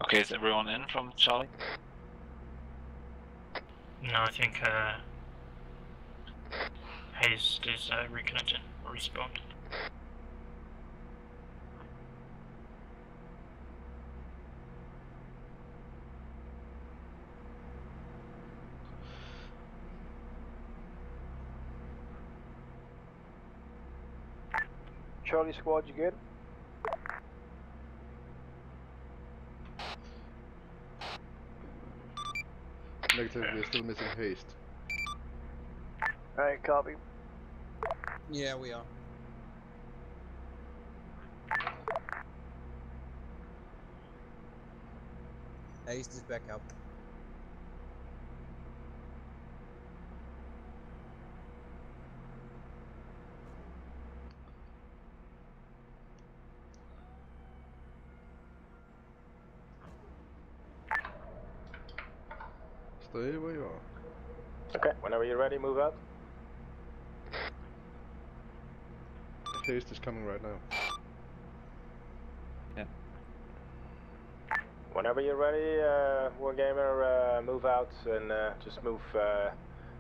Okay, is everyone in from Charlie?
No, I think Hayes is reconnecting or respawned.
Charlie squad, you good?
Negative, we're still missing haste.
Alright, copy.
Yeah, we are. Haste is back up.
Stay where you are.
Okay, whenever you're ready, move out.
Haste is coming right now.
Yeah.
Whenever you're ready, Wargamer, move out and just move.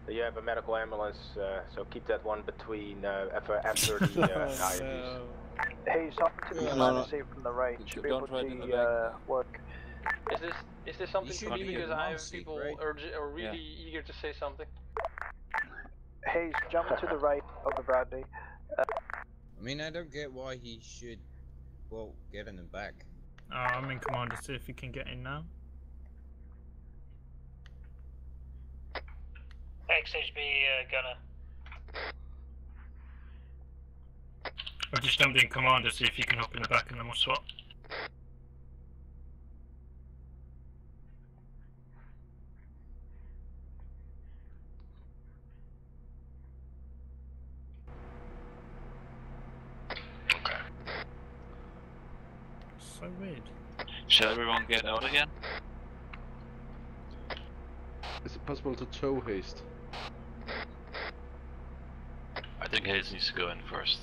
You have a medical ambulance, so keep that one between after the IMVs.
Hey, something to be
No.
safe from the right. Should be able
Don't ride in the
to work.
Is this something
should
for me
be
because
in
I
one
have
seat,
people
right?
are really eager to say something?
Hayes, jump to the right of the Bradley.
I mean, I don't get why he should, well, get in the back.
I'm in command to see if you can get in now.
XHB gunner.
I've just jumped in command to see if you can hop in the back and then we'll swap.
Okay.
So weird.
Shall everyone get out again?
Is it possible to tow haste?
I think Hayes needs to go in first.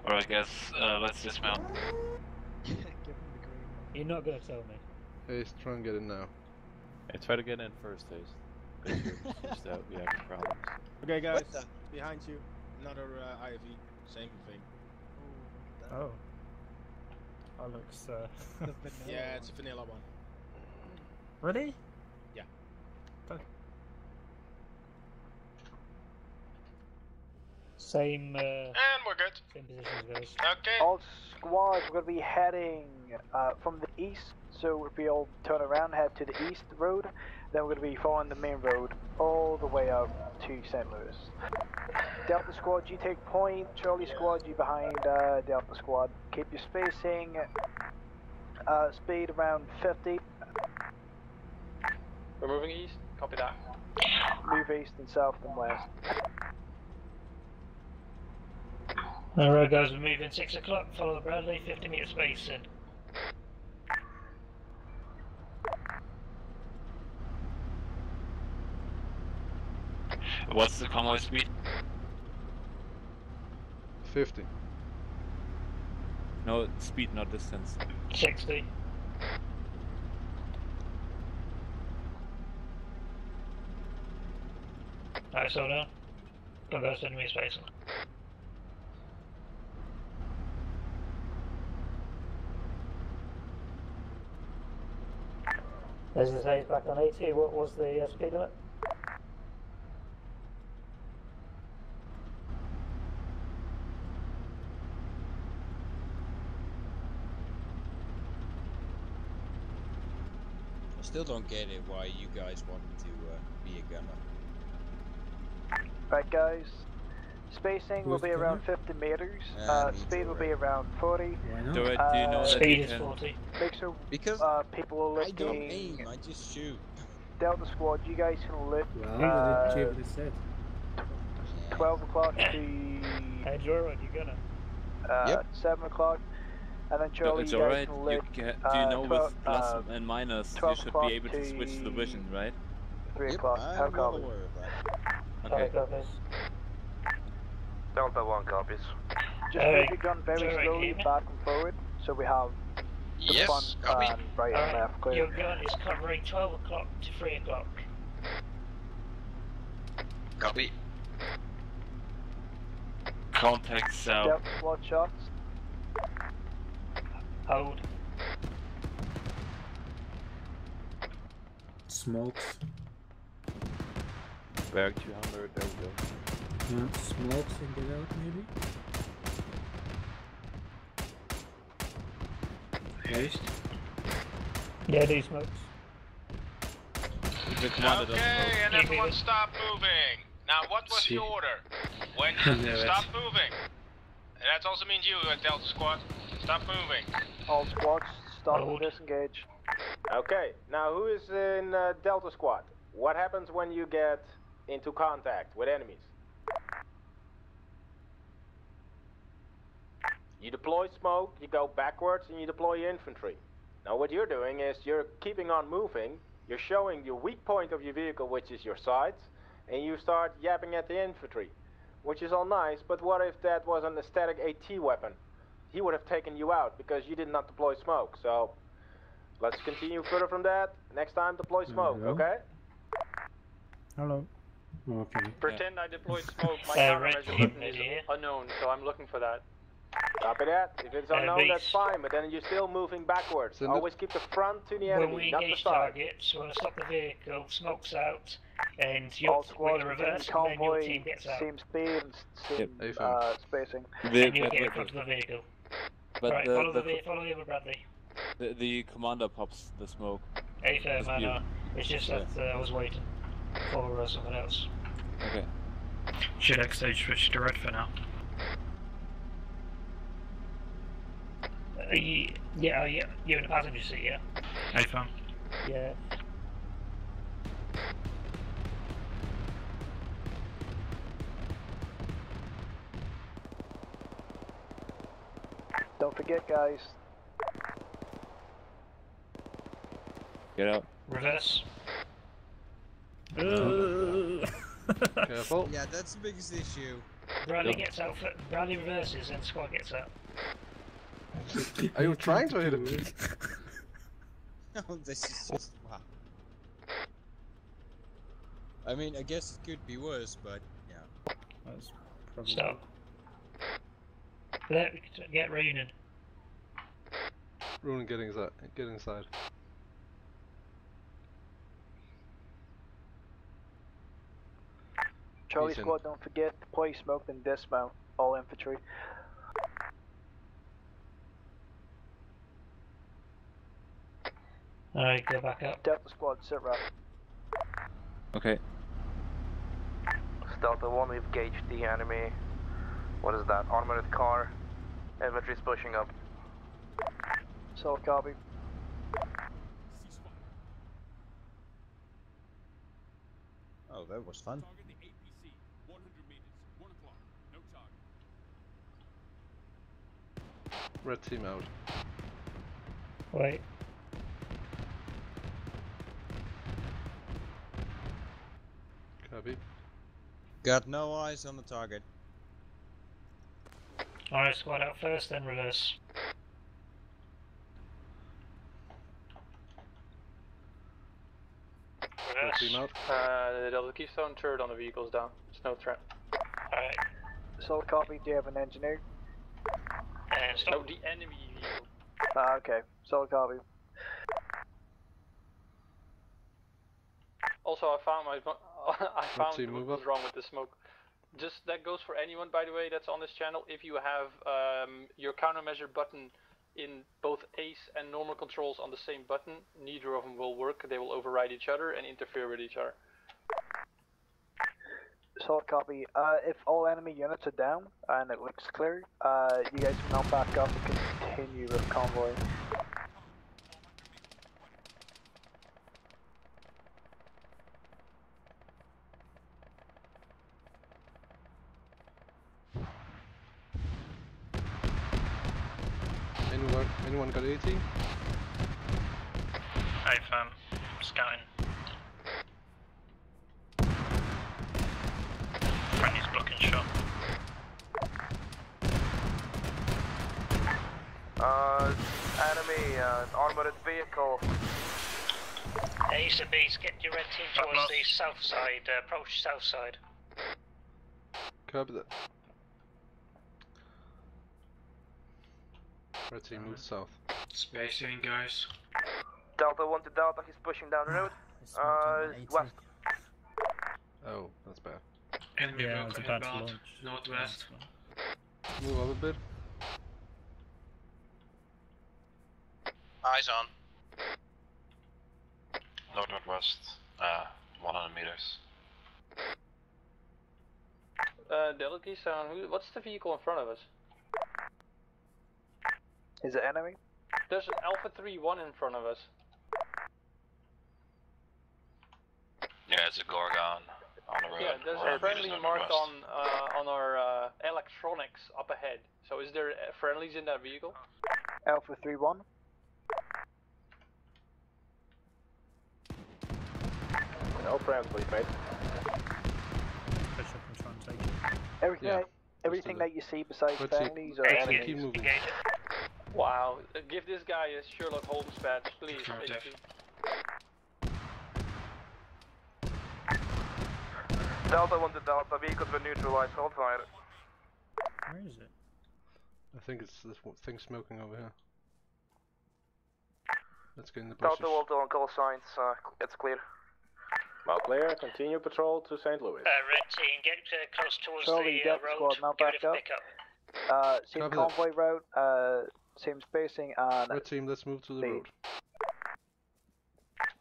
Or I guess let's dismount.
You're not gonna tell me.
Haste, try and get in now.
Hey, try to get in first, Haste. Because you're just out, we have problems.
Okay, guys, behind you, another IV, same thing.
Oh. That looks
Yeah, it's a vanilla one.
Ready?
Yeah.
Same.
And we're good.
Same position as those.
Okay.
All squads, we're going to be heading from the east, so we'll turn around, head to the east road, then we're going to be following the main road all the way out to St. Louis. Delta squad, you take point. Charlie squad, you behind Delta squad. Keep your spacing. Speed around 50.
We're moving east. Copy that.
Move east and south and west.
Alright guys, we're moving 6 o'clock, follow the Bradley, 50 metre spacing.
What's the convoy speed?
50.
No, speed, not distance.
60. Alright, slow down. Converse enemy spacing.
This is Hayes back on 80. What was the speed limit?
I still don't get it why you guys want me to be a gunner.
Right, guys. Spacing will be around 50 meters. Speed will be around 40.
Do you know that
speed
you
is
can...
40. Make sure
because
people are
I don't
looking.
aim, I just shoot.
Delta Squad, you guys can look.
Well, what did Javid said?
12 o'clock to.
Hey, Joyride, you gonna?
7 o'clock. And then Charlie,
It's
you guys
alright.
can look.
Do you know with plus and minus you should be able to switch the vision, right?
3 o'clock. How
I'm well
copy?
aware of that.
Okay.
Delta 1 copies.
Just move your gun very slowly back and forward, so we have the front and right and left clear.
Your gun is covering 12 o'clock to 3 o'clock.
Copy. Contact south.
Delta Squad shots.
Hold.
Smokes.
Berg 200, there we go.
Smokes and get out, maybe? Placed.
Yeah, do smokes.
The commander doesn't
Okay, and everyone stop moving. Now, what was the order? When you stop moving. And that also means you, Delta Squad. Stop moving.
All squads, stop and disengage.
Okay, now who is in Delta Squad? What happens when you get into contact with enemies? You deploy smoke, you go backwards, and you deploy your infantry. Now what you're doing is you're keeping on moving, you're showing your weak point of your vehicle, which is your sides, and you start yapping at the infantry, which is all nice, but what if that was an static AT weapon? He would have taken you out because you did not deploy smoke, so let's continue further from that. Next time deploy smoke,
hello?
okay?
Hello. Okay.
Pretend I deployed smoke. My
Red
countermeasure
team
button
is
is
here.
unknown, so I'm looking for that.
Copy that. If it's unknown, that's
base.
fine, but then you're still moving backwards. Always keep the front to the
When
enemy,
we
not the
engage
side.
targets, we're going to stop the vehicle, smokes out, and
All
you're
squads
going to
within
reverse, and then your
convoy,
team gets out.
same speed and same spacing.
And you get in front of the vehicle.
But
Right, follow the vehicle, Bradley.
the commander pops the smoke.
Hey, fair,
Just
man.
you.
It's just that I was waiting for someone else.
Okay.
Should X stage switch to red for now?
Yeah, you're in the passenger seat, yeah?
Hey, fam.
Yeah.
Don't forget, guys.
Get out.
Reverse.
Careful.
Yeah, that's the biggest issue.
Bradley gets out, Bradley reverses, and squad gets out.
Are you trying to hit him?
Oh, this is just wow. I mean, I guess it could be worse, but yeah.
That's probably
Stop. Get Roonan.
Ronan, get inside.
Charlie
He's in.
Squad, don't forget to play smoke and dismount all infantry.
Alright, go back up.
Delta Squad, sit right.
Okay.
Delta 1, we've gauged the enemy. What is that? Armored car. Infantry's pushing up.
Solid copy.
Oh, that was fun.
Red team out.
Wait.
Copy.
Got no eyes on the target.
Alright, squad out first, then reverse.
Red Team out.
The Delta Keystone turret on the vehicle's down. It's no threat.
Alright.
Solid copy. Do you have an engineer?
No,
Stop.
the enemy vehicle.
Okay. Solid copy.
Also, I found
team
what
move
was
up?
wrong with the smoke. Just that goes for anyone, by the way, that's on this channel. If you have your countermeasure button in both ACE and normal controls on the same button, neither of them will work. They will override each other and interfere with each other.
Solid copy. If all enemy units are down and it looks clear, you guys can now back up and continue with convoy.
Anyone got 80?
I've scouting. Friendly's blocking shot.
Enemy armored vehicle.
Ace and B's, get your red team towards the south side. Approach south side.
Copy that. Red team move south.
Spacing, guys.
Delta 1 to Delta, he's pushing down the road. West.
Oh, that's bad.
Enemy
Yeah,
vehicle
it's about to
inbound,
launch.
northwest.
Move up a bit.
Eyes on.
Northwest, 100 meters.
Delta Keystone, what's the vehicle in front of us?
Is it enemy?
There's an Alpha 3-1 in front of us.
Yeah, it's a Gorgon on the road.
Yeah, there's a friendly marked on our electronics up ahead. So is there friendlies in that vehicle?
Alpha 3-1.
No friendly, mate.
Everything that you see besides
Red
friendlies
team.
are
Red team,
enemies.
keep moving.
Wow, give this guy a Sherlock Holmes badge, please.
Delta 1 to Delta, vehicles were neutralized, hold fire.
Where is it?
I think it's this thing smoking over here. Let's get in the bushes.
Delta Walter on call signs, it's clear.
Well, clear, continue patrol to St. Louis.
Red team, get close towards
Charlie,
the
Delta
road.
squad, now
Get
back
ready for
up.
pickup.
Same
Copy
convoy route, same spacing, and
Red team, let's move to the
speed.
road.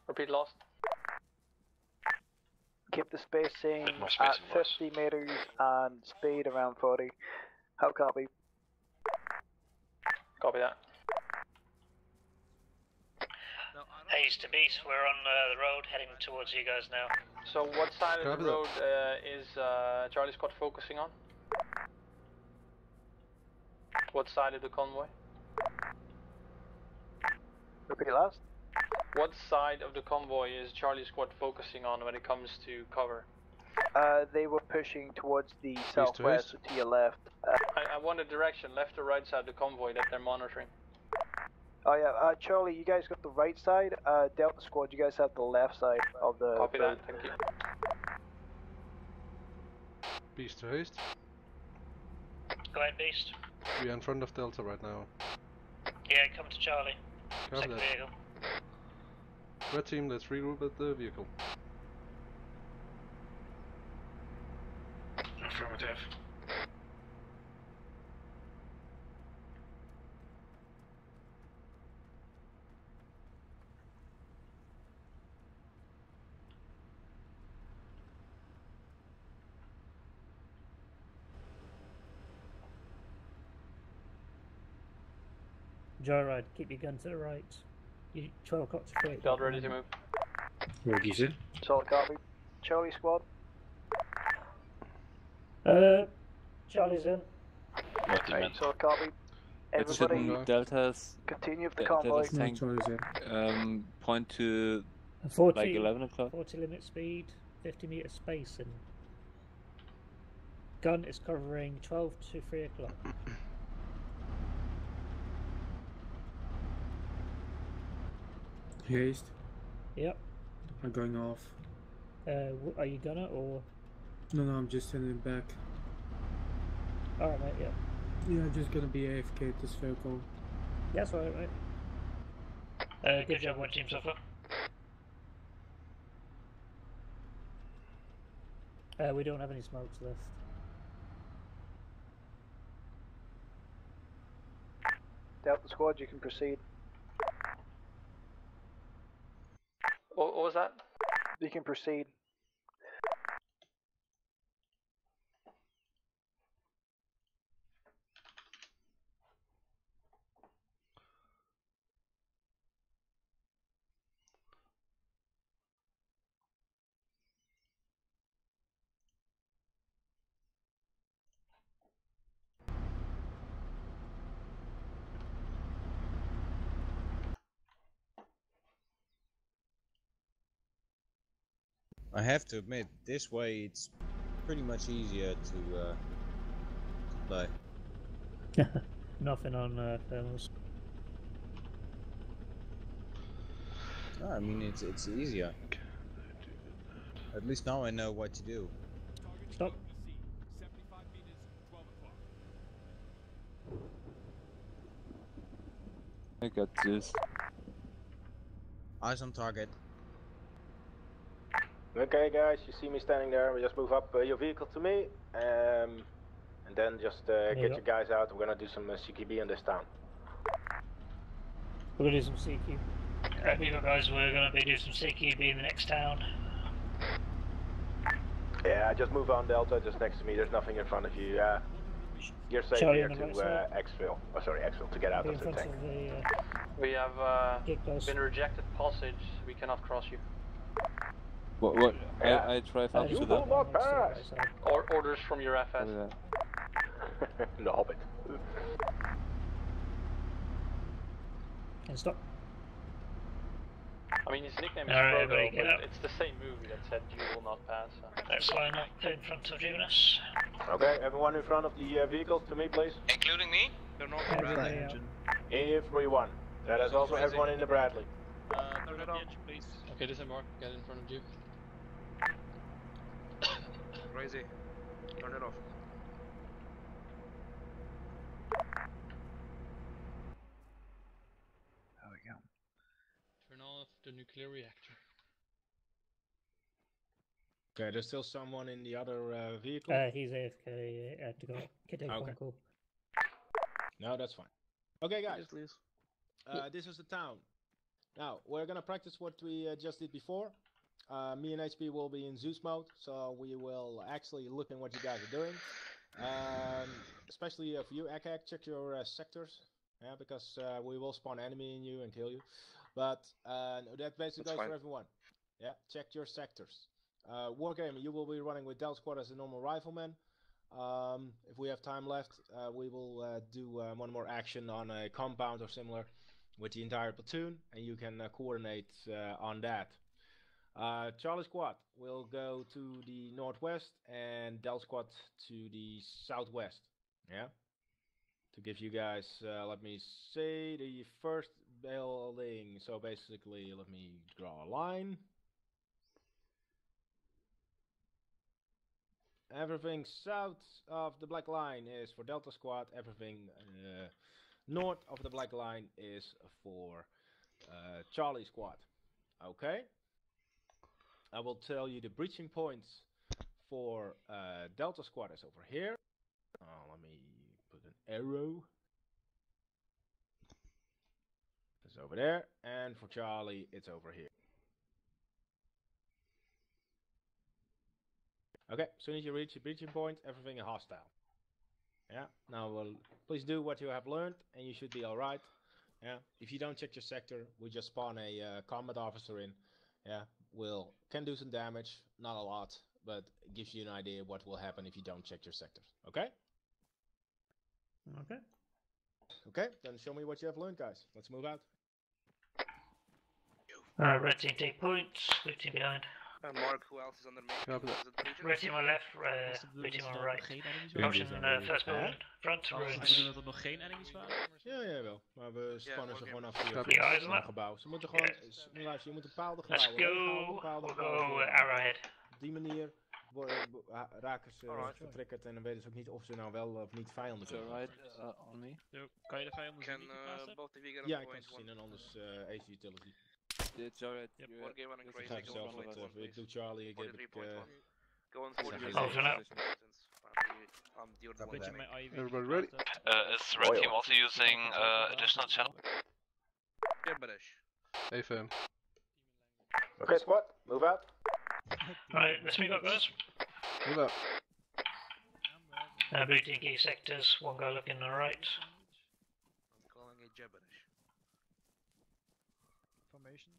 Repeat lost.
Keep the spacing
Bit more
at
spacing, boys.
50 meters and speed around 40. How copy?
Copy that.
Ace to Beast, we're on the road heading towards you guys now.
So what side of
Copy
the
that.
road is Charlie Squad focusing on? What side of the convoy?
Repeat last.
What side of the convoy is Charlie Squad focusing on when it comes to cover?
They were pushing towards the
to
southwest,
east.
to your left.
I want a direction, left or right side of the convoy that they're monitoring.
Oh yeah, Charlie, you guys got the right side. Delta Squad, you guys have the left side of the
Copy
road.
that, thank you.
Beast to haste.
Go ahead, Beast.
We are in front of Delta right now.
Yeah, come to Charlie.
Copy
Second
that.
vehicle.
Red team, let's regroup at the vehicle.
Affirmative.
Joyride, keep your gun to the right. 12 o'clock to 3 o'clock.
Belt ready to move.
Rogie's in.
Solid copy. Charlie Squad.
Charlie's in.
Solid copy.
It's
Everybody,
hidden Deltas.
continue with the convoy.
Delta's tank. Point to
40,
like 11 o'clock.
40 limit speed, 50 meter spacing. Gun is covering 12 to 3 o'clock.
Haste.
Yep.
I'm going off.
Are you gonna or?
No, I'm just sending it back.
Alright, mate. Yeah.
Yeah, I'm just gonna be AFK at this phone call.
Yeah, that's alright, mate.
Good job, one team so far.
We don't have any smokes left.
Delta squad, you can proceed.
What was that?
You can proceed.
I have to admit, this way it's pretty much easier to play.
Nothing on thermals.
No, I mean it's easier. At least now I know what to do.
Stop.
I got this.
Eyes on target.
Okay, guys, you see me standing there. We just move up your vehicle to me, and then just get your guys out. We're gonna do some CQB in this town.
We're gonna do some CQ.
People, guys, we're gonna be doing some CQB in the next town.
Yeah, just move on, Delta, just next to me. There's nothing in front of you. You're safe
Charlie
here
on the right
to
side.
exfil. Oh, sorry, exfil, to get out
Be in
of the
front
tank.
of the,
We have
Get close.
been rejected passage. We cannot cross you.
What?
Yeah.
I drive up
You
to
will
them.
not pass!
Orders from your FS.
The Hobbit.
And stop.
I mean, his nickname is
Alright,
Frodo,
everybody get
but
up.
it's the same movie that said you will not pass.
Let's line up in front of Eunice.
Okay, everyone in front of the vehicle to me, please.
Including me?
They're not
Everybody
Bradley
out.
engine.
Everyone. That is also everyone in the Bradley.
Turn it on, please.
Okay, disembark. Get in front of you.
Crazy. Turn it off.
There we go.
Turn off the nuclear reactor.
Okay, there's still someone in the other vehicle.
He's AFK. To go. Get a phone call.
No, that's fine. Okay, guys.
Please.
This is the town. Now, we're gonna practice what we just did before. Me and HP will be in Zeus mode, so we will actually look at what you guys are doing. Especially for you, Ekek, check your sectors. Yeah, because we will spawn enemy in you and kill you. But that basically goes for everyone. Yeah, check your sectors. Wargamer, you will be running with Del Squad as a normal rifleman. If we have time left, we will do one more action on a compound or similar with the entire platoon, and you can coordinate on that. Charlie Squad will go to the northwest, and Del Squad to the southwest. Yeah, to give you guys, let me say, the first building. So basically, let me draw a line. Everything south of the black line is for Delta Squad. Everything north of the black line is for Charlie Squad. Okay. I will tell you the breaching points for Delta Squad is over here. Let me put an arrow. It's over there. And for Charlie, it's over here. Okay, as soon as you reach the breaching point, everything is hostile. Yeah, now please do what you have learned, and you should be alright. Yeah, if you don't check your sector, we just spawn a combat officer in. Yeah, can do some damage, not a lot, but it gives you an idea what will happen if you don't check your sectors. Okay?
Okay.
Okay, then show me what you have learned, guys. Let's move out.
Red team take points, blue team behind.
Mark, who else is on the main?
Red team on left, blue team on right. Option first building, front, ruins.
Dat er nog geen enemies waren?
Ja, jawel. Maar we spannen ze gewoon af
via
het gebouw. Ze moeten gewoon, luister, je moet een bepaalde
Let's
gebouwen.
go, we'll go arrowhead.
Op die manier raken ze getriggerd en dan weten ze ook niet of ze nou wel of niet vijanden kunnen.
On me. Kan je de vijanden zien die geplaatst hebt?
Ja, ik kan ze zien en anders Ace Utility.
It's alright.
Yep, one game running crazy.
Ik ga zelf wat, ik doe Charlie, ik heb
43.1. Go on
zeg
43
geen
seconds.
leuk.
I'm the other one running.
Everybody ready?
Is Red Team also using additional channel?
Gibberish.
Affirm.
Okay, squad, move out.
Right, let's move up, guys.
Move up.
Blue team key sectors, one guy looking on the right.
I'm calling it gibberish.
Formation.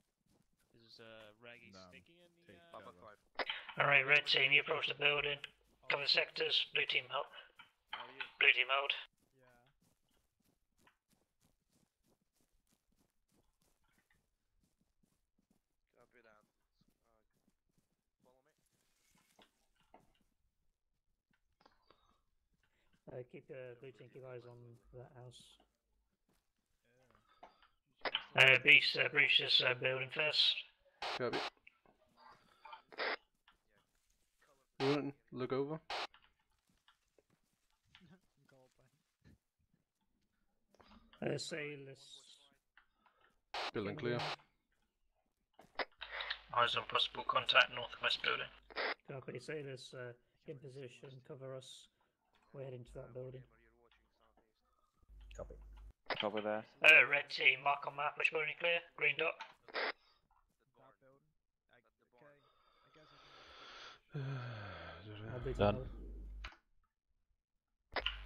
Is Raggy sticking in the
Papa 5.
Alright, red team, you approach the building. Cover sectors, blue team hold. Blue team hold.
Copy that. Follow me.
Keep blue team, keep eyes on that house.
Beast, breach this building first.
Copy. Ruin, look over.
Sailors.
Building clear.
Eyes on possible contact northwest building.
Copy, sailors in position, cover us. We're heading to that building.
Copy.
Cover that.
Red team, mark on map, which building clear? Green dot.
Done.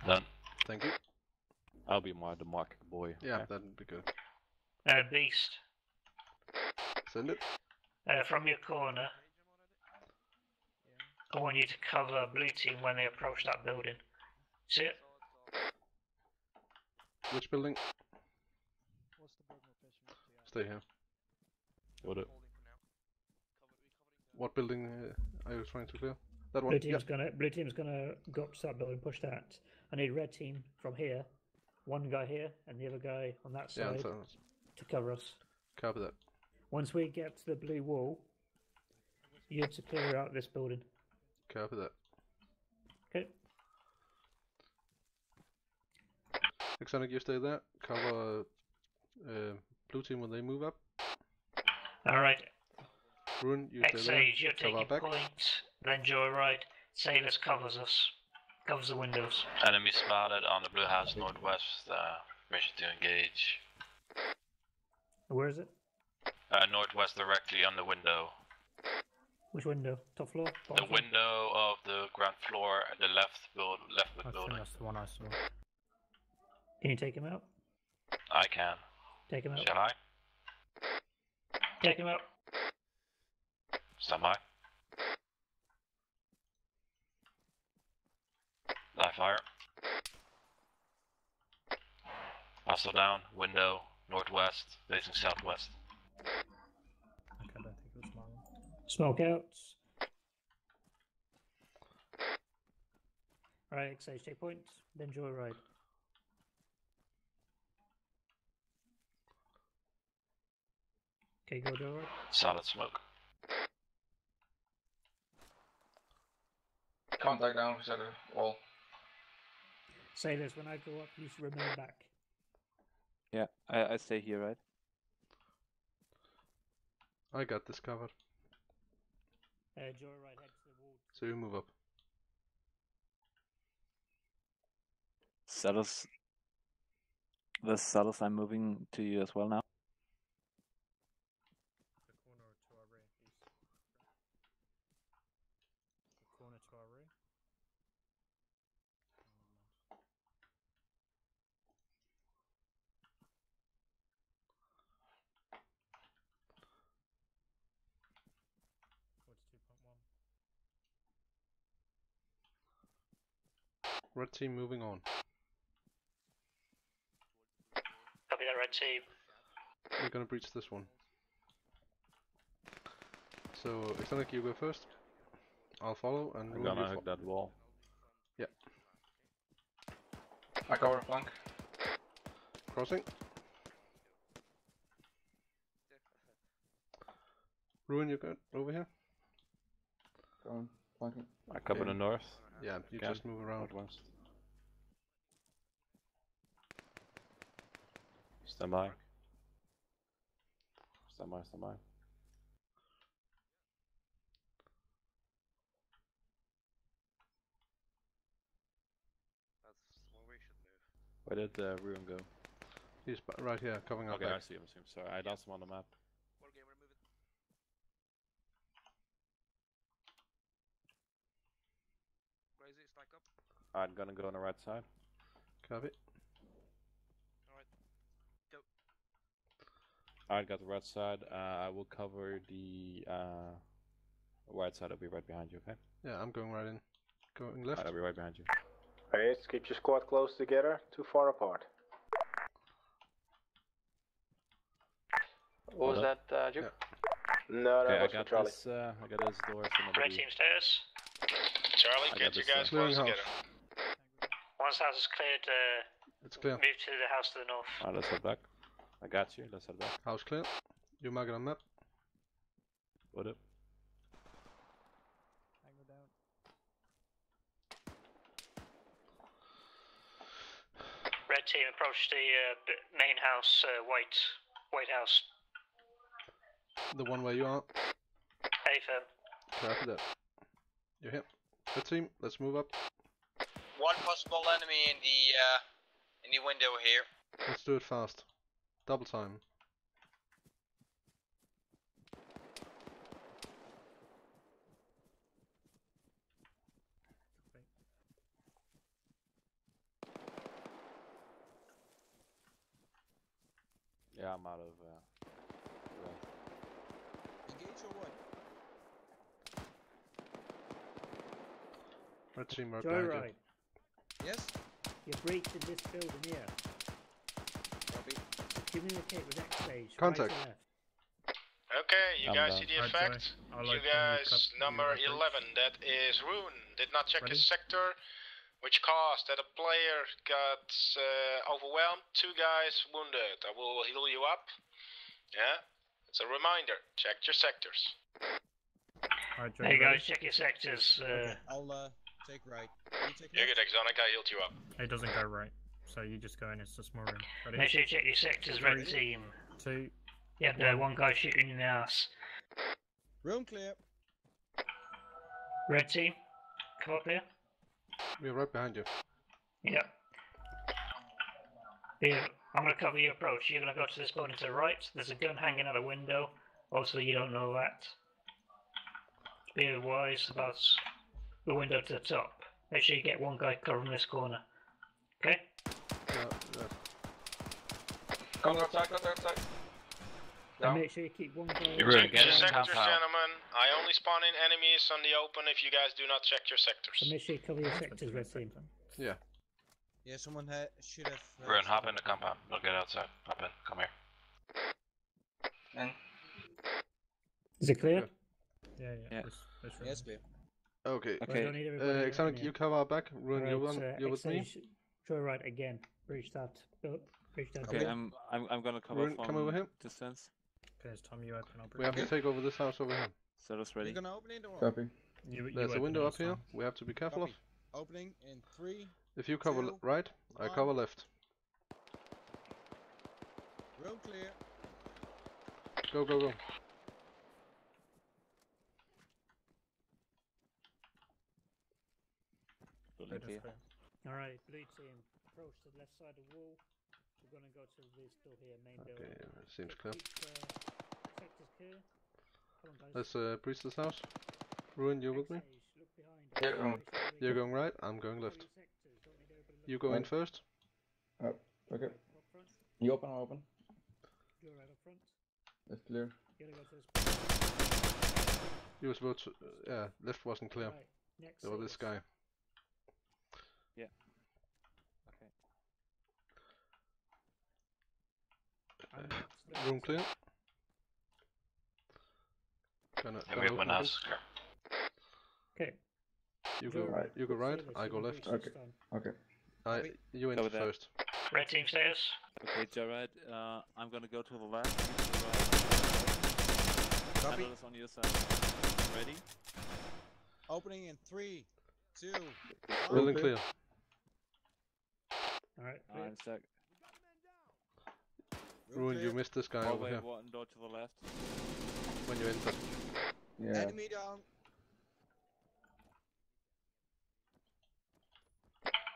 Done.
Thank you.
I'll be the market boy.
Yeah, that'd be good.
Beast.
Send it.
From your corner, I want you to cover blue team when they approach that building. See it?
Which building? Stay here.
Got it.
What building are you trying to clear? That one.
Blue team's gonna go up to that building, push that. I need red team from here. One guy here and the other guy on that side to cover us.
Copy that.
Once we get to the blue wall, you have to clear out this building.
Copy that.
Okay.
Exonic, you stay there. Cover blue team when they move up.
Alright.
Ruin, you stay there.
X-Age, you're taking
back.
point, then joyride. Sailors covers us. Covers the windows.
Enemy spotted on the blue house northwest. Mission to engage.
Where is it?
Northwest directly on the window.
Which window? Top floor?
The window of the ground floor at the left building.
That's the one I saw.
Can you take him out?
I can.
Take him out.
Shall I?
Take him out.
Stand by. Live fire. Hostile down. Window. Northwest. Facing southwest.
Okay, I don't think it was mine.
Smoke out. Alright, X-Age, take point, then joyride. Okay, go joyride.
Solid smoke.
Contact down, we said it all.
Sailors, when I go up, you should remain back.
Yeah, I stay here, right?
I got this covered.
Joyride, head to the wall.
So you move up.
Saddles. The saddles, I'm moving to you as well now.
The corner to our rear, please. The corner to our rear. What's 2.1?
Red team moving on.
Copy that, red team.
We're gonna breach this one. So, Exonic, you go first. I'll follow and
I'm gonna hug that wall.
Yeah.
I cover flank.
Crossing. Ruin, you go over here.
Going, flanking.
I cover the north.
Yeah, you
Again.
just move around.
Northwest. Stand by. Stand by, stand by.
That's where we should move.
Where did Ruin go?
He's right here, covering our
Okay,
back.
I see him. Sorry, I lost him on the map.
Okay, we're moving. Crazy, stack up.
I'm gonna go on the right side.
Copy.
Alright. Go.
I got the right side. I will cover the right side. I'll be right behind you, okay?
Yeah, I'm going right in. Going left.
I'll be right behind you.
Alright, keep your squad close together, too far apart.
What was that, Juke?
No, that
Okay,
was for Charlie.
I got this door. So
Red team status.
Charlie, get you guys close together.
Once the house is cleared,
It's clear.
move to the house to the north.
Alright, let's head back. I got you. Let's head back.
House clear. You mark it on map.
What up?
Tango down.
Red team approach the main house, White House.
The one where you are.
A firm.
Copy that. You're here. Red team, let's move up.
One possible enemy in the window here.
Let's do it fast. Double time.
Yeah, I'm out of.
Engage or what?
Red team right behind you.
Joyride.
Yes?
You're breaching this building here.
Copy.
Communicate with X stage.
Contact.
Right or left.
Okay, you
I'm
guys
down.
see the
Right,
effect?
I'll
You
like
guys,
copy
number
your
11, that is Rune, did not check
Ready?
his sector, which caused that a player got overwhelmed, 2 guys wounded. I will heal you up. Yeah? It's a reminder, check your sectors.
Alright,
There you go,
ready?
check your sectors.
I'll take right. You take
You're
left?
good, Exonic, I healed you up.
It doesn't go right. So you just go in, it's a small room. Ready?
Make sure you check your sectors, Red team.
2.
You have one guy shooting in the ass.
Room clear.
Red team, come up here.
We're right behind you.
Yep. Here, I'm gonna cover your approach. You're gonna go to this building to the right. There's a gun hanging out a window. Also, you don't know that. Be wise about the window to the top. Make sure you get one guy covering this corner. Okay?
Yeah.
Come outside, go outside.
And make sure you keep one guy.
Check your sectors, gentlemen. I only spawn in enemies on the open if you guys do not check your sectors.
So make sure you cover your sectors, Red team.
Yeah.
Yeah, someone should have.
Rune, hop in the compound. We'll get outside. Hop in. Come here.
And
Is it clear?
Yeah. This room.
Yes, clear.
Okay.
Okay. Don't need everybody in
Exonic,
here.
you cover our back. Ruin, you're with me.
Joyride again. Breach that. Breach that.
Okay, I'm gonna cover
Ruin,
from
come over here.
distance.
Okay, it's Tom, you open. I'll
We have to take over this house over here.
Settlers ready.
You're gonna open it or?
Copy.
There's a
open
window
it,
up here.
Tom.
We have to be careful
Copy.
of.
Opening in 3.
If you cover
2,
right, I
1.
cover left.
Room clear.
Go, go, go.
Building clear.
Alright, blue team. Approach to the left side of the wall. We're gonna go to this door here, main
Okay,
building.
it seems clear.
Sectors clear. Come on, guys.
Let's breach this house. Ruin, you with me?
Look behind.
Yeah,
You're going right, I'm going left. You go in
Right.
first.
Oh, okay.
Up front.
You open, I'll open.
You're right up front.
It's clear.
You gotta go to this.
You were supposed to. Yeah, left wasn't clear.
Right. Next.
There was this guy.
Yeah. Okay.
Room clear. Gonna
Yeah, we have one
open
house. Clear.
Okay.
You go
Right.
You go right. I go left.
Okay. Okay.
You in
Go with that.
first.
Red team status.
Okay, Jared, I'm gonna go to the left.
Copy.
Handle this on your side. Ready?
Opening in 3, 2, 1.
Building clear.
Alright,
I'm stuck.
Ruin, you missed this guy over here
One door to the left.
when you entered.
Yeah.
Enemy down.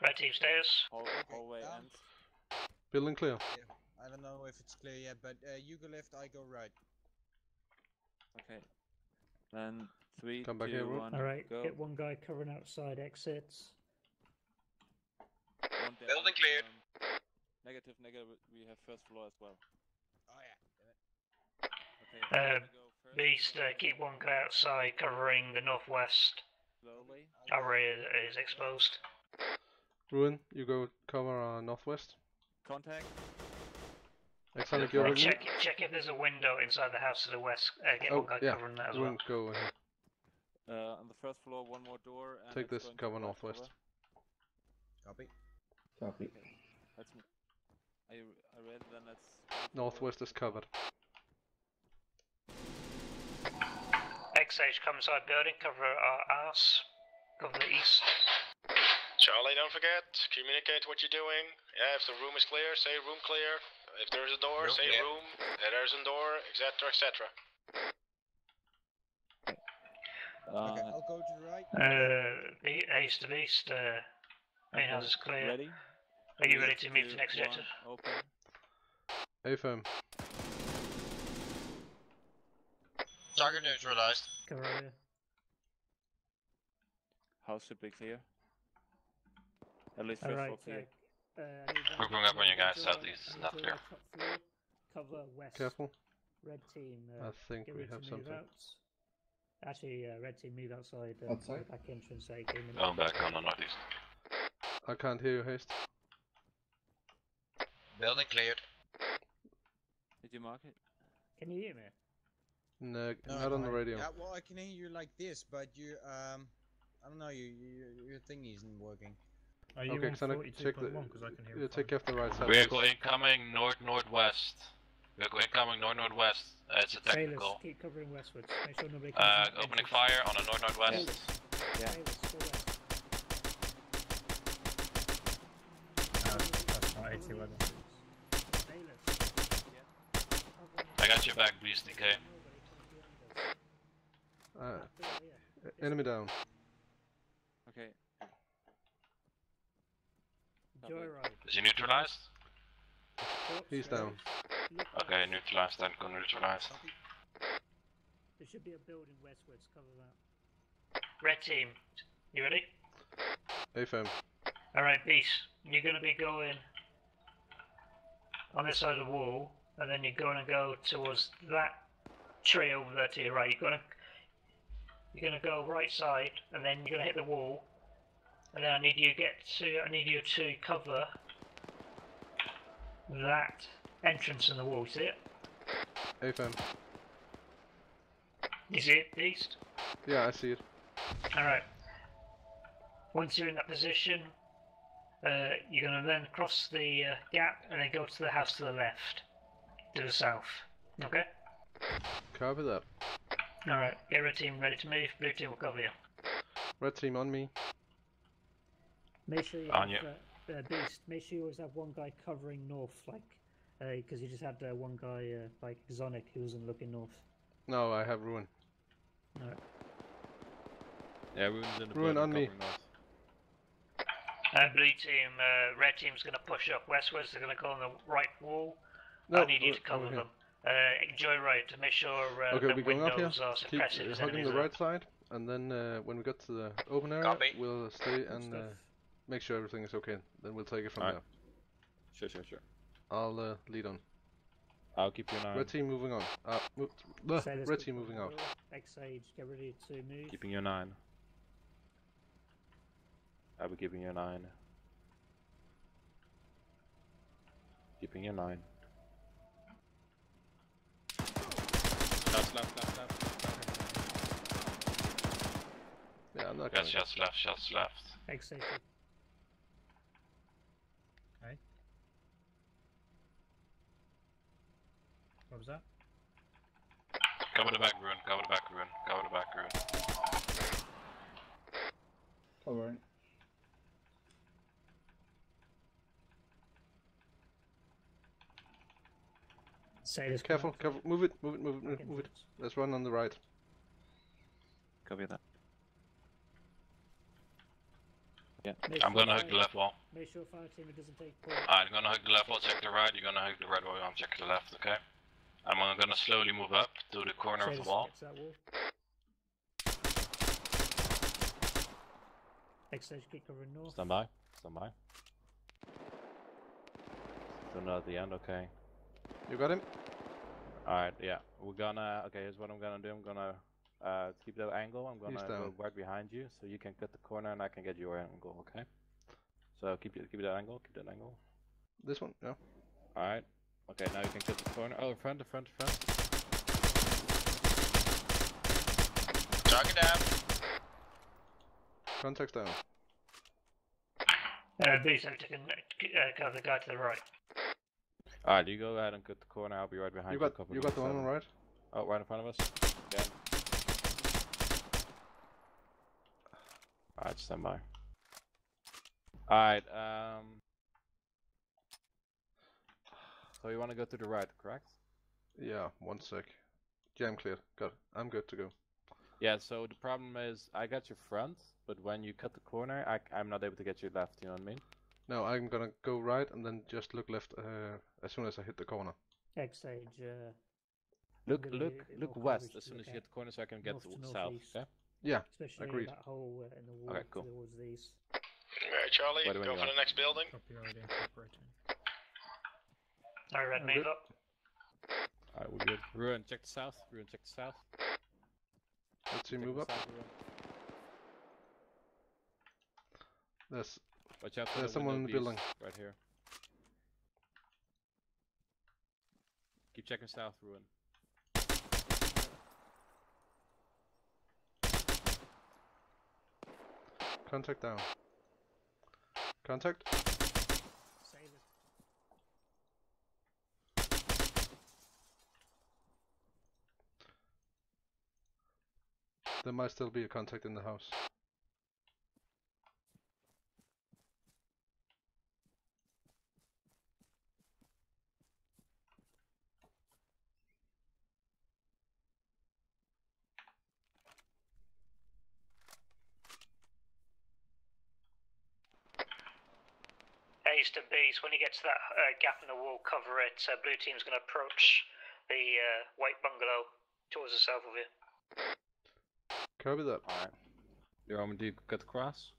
Red team stairs.
Hallway
down.
ends.
Building clear.
Yeah. I don't know if it's clear yet, but you go left, I go right.
Okay. Then 3,
Come back
2,
here, Rook.
1,
Alright,
go.
get one guy covering outside exits.
One down.
Building cleared.
Negative. We have first floor as well.
Oh yeah.
Okay.
Beast, keep one guy outside covering the northwest.
Slowly.
Our area is exposed.
Ruin, you go cover northwest.
Contact.
Excellent, go with me.
Check if there's a window inside the house to the west. Get
Oh,
one guy
yeah.
covering that as
Ruin,
well.
go ahead.
On the first floor, one more door. And
Take
it's
this,
going to
cover
the right
northwest.
over.
Copy.
Copy.
That's me. Are you ready? Then let's.
Northwest is covered.
XH, come inside building, cover our arse. Cover the east.
Charlie, don't forget, communicate what you're doing. Yeah, if the room is clear, say room clear. If there's a door, say room. There's a door, etc., etc.
Okay, I'll go to the right.
East to east. Main house is clear.
Ready?
Are you ready to move to the next objective?
Open.
A-firm.
Target neutralized.
Cover area.
House should be clear. At least first
Alright,
floor clear.
We're going up on you guys, southeast is not clear.
Top floor, cover west.
Careful.
Red team.
I think
get
we
ready
have
to move
something.
out. Actually, red team move outside.
Outside?
The back entrance. They came in.
Going back on the northeast.
I can't hear you, Haste.
Building cleared.
Did you mark it?
Can you hear me?
No,
No,
not on the radio.
Yeah, well, I can hear you like this, but you, I don't know, your thingy isn't working.
Are you
Okay,
on
Xanac,
42.1?
check the.
Because I can hear it
Take care of the right side.
Vehicle incoming north-northwest. Vehicle incoming north-northwest. It's a
Sailors,
technical.
keep covering westwards. Make sure nobody comes in.
Opening fire on the north-northwest.
Yeah.
Sailors, go west.
That's not 81.
Sailors.
I got your back, Beast DK.
Enemy down.
Okay.
Joyride.
Is he neutralized?
He's down.
Okay, neutralized, then go neutralized.
There should be a building westwards. Cover that.
Red team, you ready?
A-firm.
Alright, Beast, you're going to be going on this side of the wall, and then you're going to go towards that tree over there to your right. You're going to go right side, and then you're going to hit the wall, and then I need you to cover that entrance in the wall. See it?
A-firm.
You see it, Beast?
Yeah, I see it.
Alright. Once you're in that position, you're going to then cross the gap and then go to the house to the left, to the south. Okay?
Cover that.
Alright, get red team ready to move, blue team will cover you.
Red team on me.
Make sure you
On
have, Beast, make sure you always have one guy covering north, like, because you just had one guy, like, Xonic, who wasn't looking north.
No, I have Ruin.
Alright.
Yeah, Ruin's in the
Ruin
building
on me.
covering north.
Blue team, red team's going to push up westwards, they're going to go on the right wall.
No,
I need you to cover
over
them. Joyride to make sure
okay,
the
we're going up here.
windows are
Keep
suppressed if there's
hugging
enemies
the
there.
right side, and then when we get to the open area,
Copy.
we'll stay and make sure everything is okay. Then we'll take it from there.
Sure.
I'll lead on.
I'll keep you an eye.
Red team moving on.
Sailors,
Red
keep
team moving out.
X-Age, get ready to move.
Keeping you 9. I'll be keeping you 9. Keeping you 9. Left.
Yeah, I'm not
Got
going.
shots left.
X-Age.
Okay. What was that?
Cover the back, Ruin.
Covering.
Say this.
Careful, careful. Move it, move it, move it, move it. Let's run on the right.
Copy that. Yeah.
I'm gonna hug the left wall.
Make sure fire team doesn't take point.
I'm gonna hug the left wall, check the right. You're gonna hug the right wall, I'm checking the left, okay? I'm gonna slowly move up to the corner of the wall.
X-Stage keep covering north.
Stand by. Stand by. Still not at the end, okay.
You got him?
Alright, yeah. We're gonna... Okay, here's what I'm gonna do. I'm gonna keep that angle. I'm gonna go right behind you, so you can cut the corner and I can get your angle, okay? So keep that angle, keep that angle.
This one, yeah.
Alright. Okay, now you can cut the corner. Oh, in front, in front, in front.
Target down.
Contacts down.
B sector can cover the guy to the right.
Alright, you go ahead and cut the corner. I'll be right behind you.
You got the one on the right?
Oh, right in front of us. Again. Alright, stand by. Alright, so you want to go to the right, correct?
Yeah, 1 sec. Jam cleared. Got it. I'm good to go.
Yeah, so the problem is I got your front, but when you cut the corner, I'm not able to get you left, you know what I mean?
No, I'm gonna go right and then just look left as soon as I hit the corner.
X-Stage,
Look west as soon as you hit the corner so I can get south, okay?
Yeah,
especially
agreed.
that hole in the wall
Okay, cool.
towards the east.
Alright, Charlie, go for the next building.
Alright, Red, move up.
Alright, we're good. Ruin, check the south. Ruin, check the south.
Let's see, move up.
Watch out for
there's someone in the building.
Right here. Keep checking south, Ruin.
Contact down. Contact.
Save it.
There might still be a contact in the house.
A's to B's, when you get to that gap in the wall, cover it. Blue team's going to approach the white bungalow towards the south of you.
Copy that.
Alright. You want me to cut across?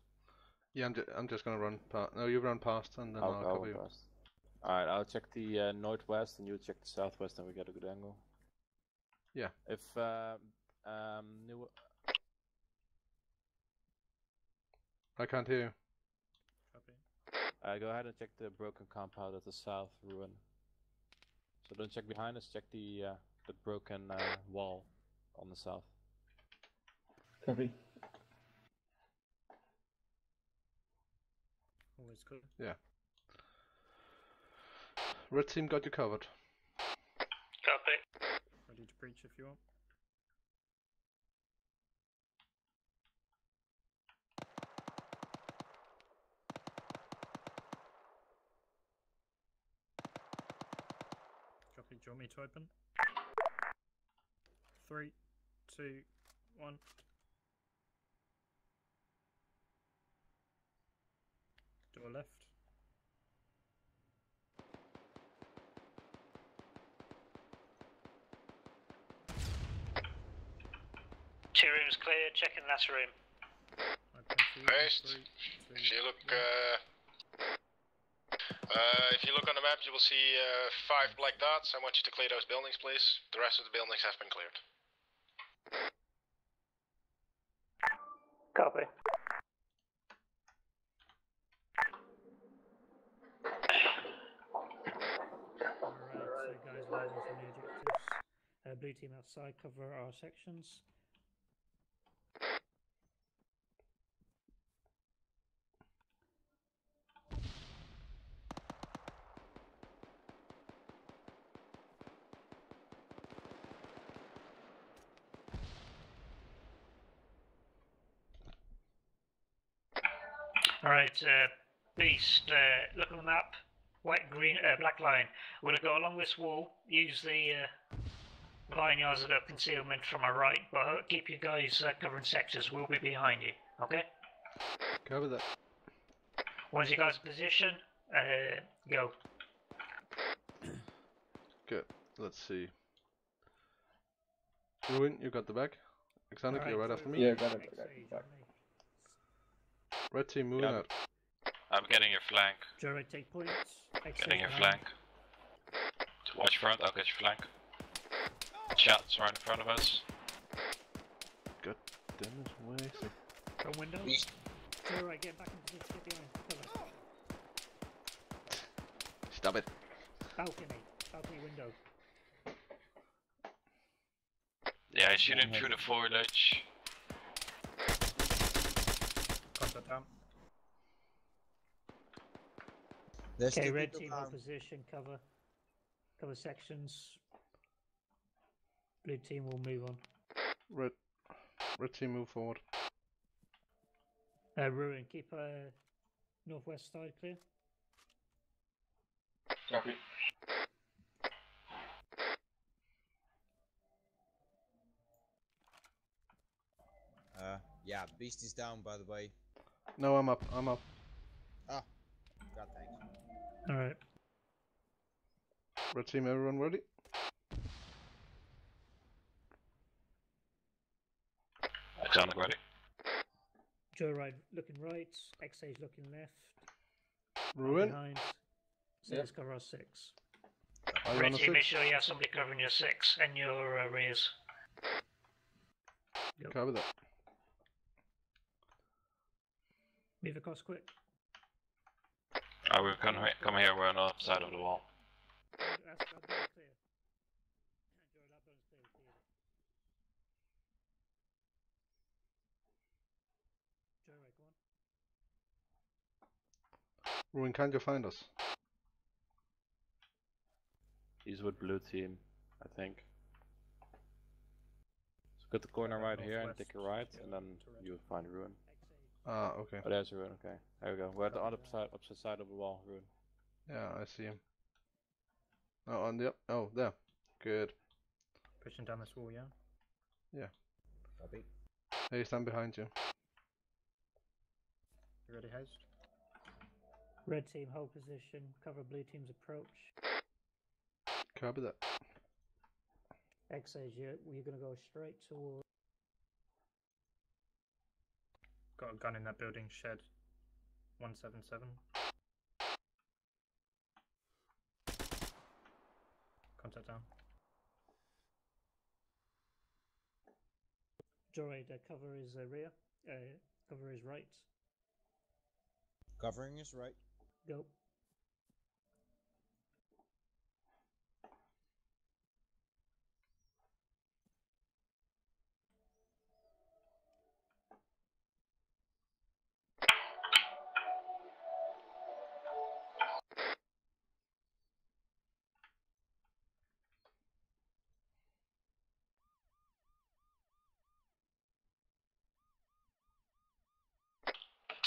Yeah, I'm just gonna run past. No, you run past and then I'll cover you.
Alright, I'll check the northwest and you check the southwest and we get a good angle.
Yeah.
If new...
I can't hear you.
Go ahead and check the broken compound at the south, Ruin. So don't check behind us, check the broken wall on the south.
Copy.
Always good.
Yeah. Red team got you covered.
Copy.
Ready to breach if you want. Copy, do you want me to open? 3, 2, 1. Door left.
Two rooms clear, checking last room.
First, if you look on the map, you will see 5 black dots. I want you to clear those buildings, please. The rest of the buildings have been cleared.
Copy.
Alright, so guys, we're moving from the objectives. Blue team outside, cover our sections.
Alright, Beast, look on the map. White, green, black line. We're gonna go along this wall, use the vineyards as a concealment from our right, but keep you guys covering sectors. We'll be behind you, okay?
Cover that.
Once you guys in position, go.
Good. Let's see. Ruin, you got the back. Xanic, you're right after me.
Yeah, got it. Back.
Red team moving out.
I'm getting your flank.
Joe, take points.
Getting your flank. Watch front, I'll get your flank. Shots right in front of us.
God damn it, where is he?
From window. Joe, get back into position, get behind. Cover.
Stop it.
Balcony window.
Yeah, he's shooting through the foliage.
Contact down.
Okay, red team opposition, cover sections. Blue team will move on.
Red team move forward.
Ruin, keep northwest side clear.
Copy.
Yeah, Beast is down, by the way.
No, I'm up.
Ah, God thanks.
Alright.
Red team, everyone ready?
Xanic ready.
Joyride looking right, X-Age looking left.
Ruin?
Behind. So let's cover our 6.
Red team, make sure you have somebody covering your 6 and your rears.
Cover that.
Move across quick.
We're come here, we're on the other side of the wall.
That's clear.
Ruin, can't you find us?
He's with blue team, I think. So get the corner right here and take your right, and then you find Ruin.
Ah, okay.
Oh, there's Ruin, okay. There we go. We're at the other side, opposite side of the wall, Ruin.
Yeah, I see him. Oh, on the oh, there. Good.
Pushing down this wall, yeah?
Yeah.
Copy.
Hey, stand behind you.
You ready, host?
Red team hold position, cover blue team's approach.
Copy that.
X-Age, you're gonna go straight toward.
Got a gun in that building, shed 177. Contact down.
Droid, cover his rear. Cover his right.
Covering his right.
Go.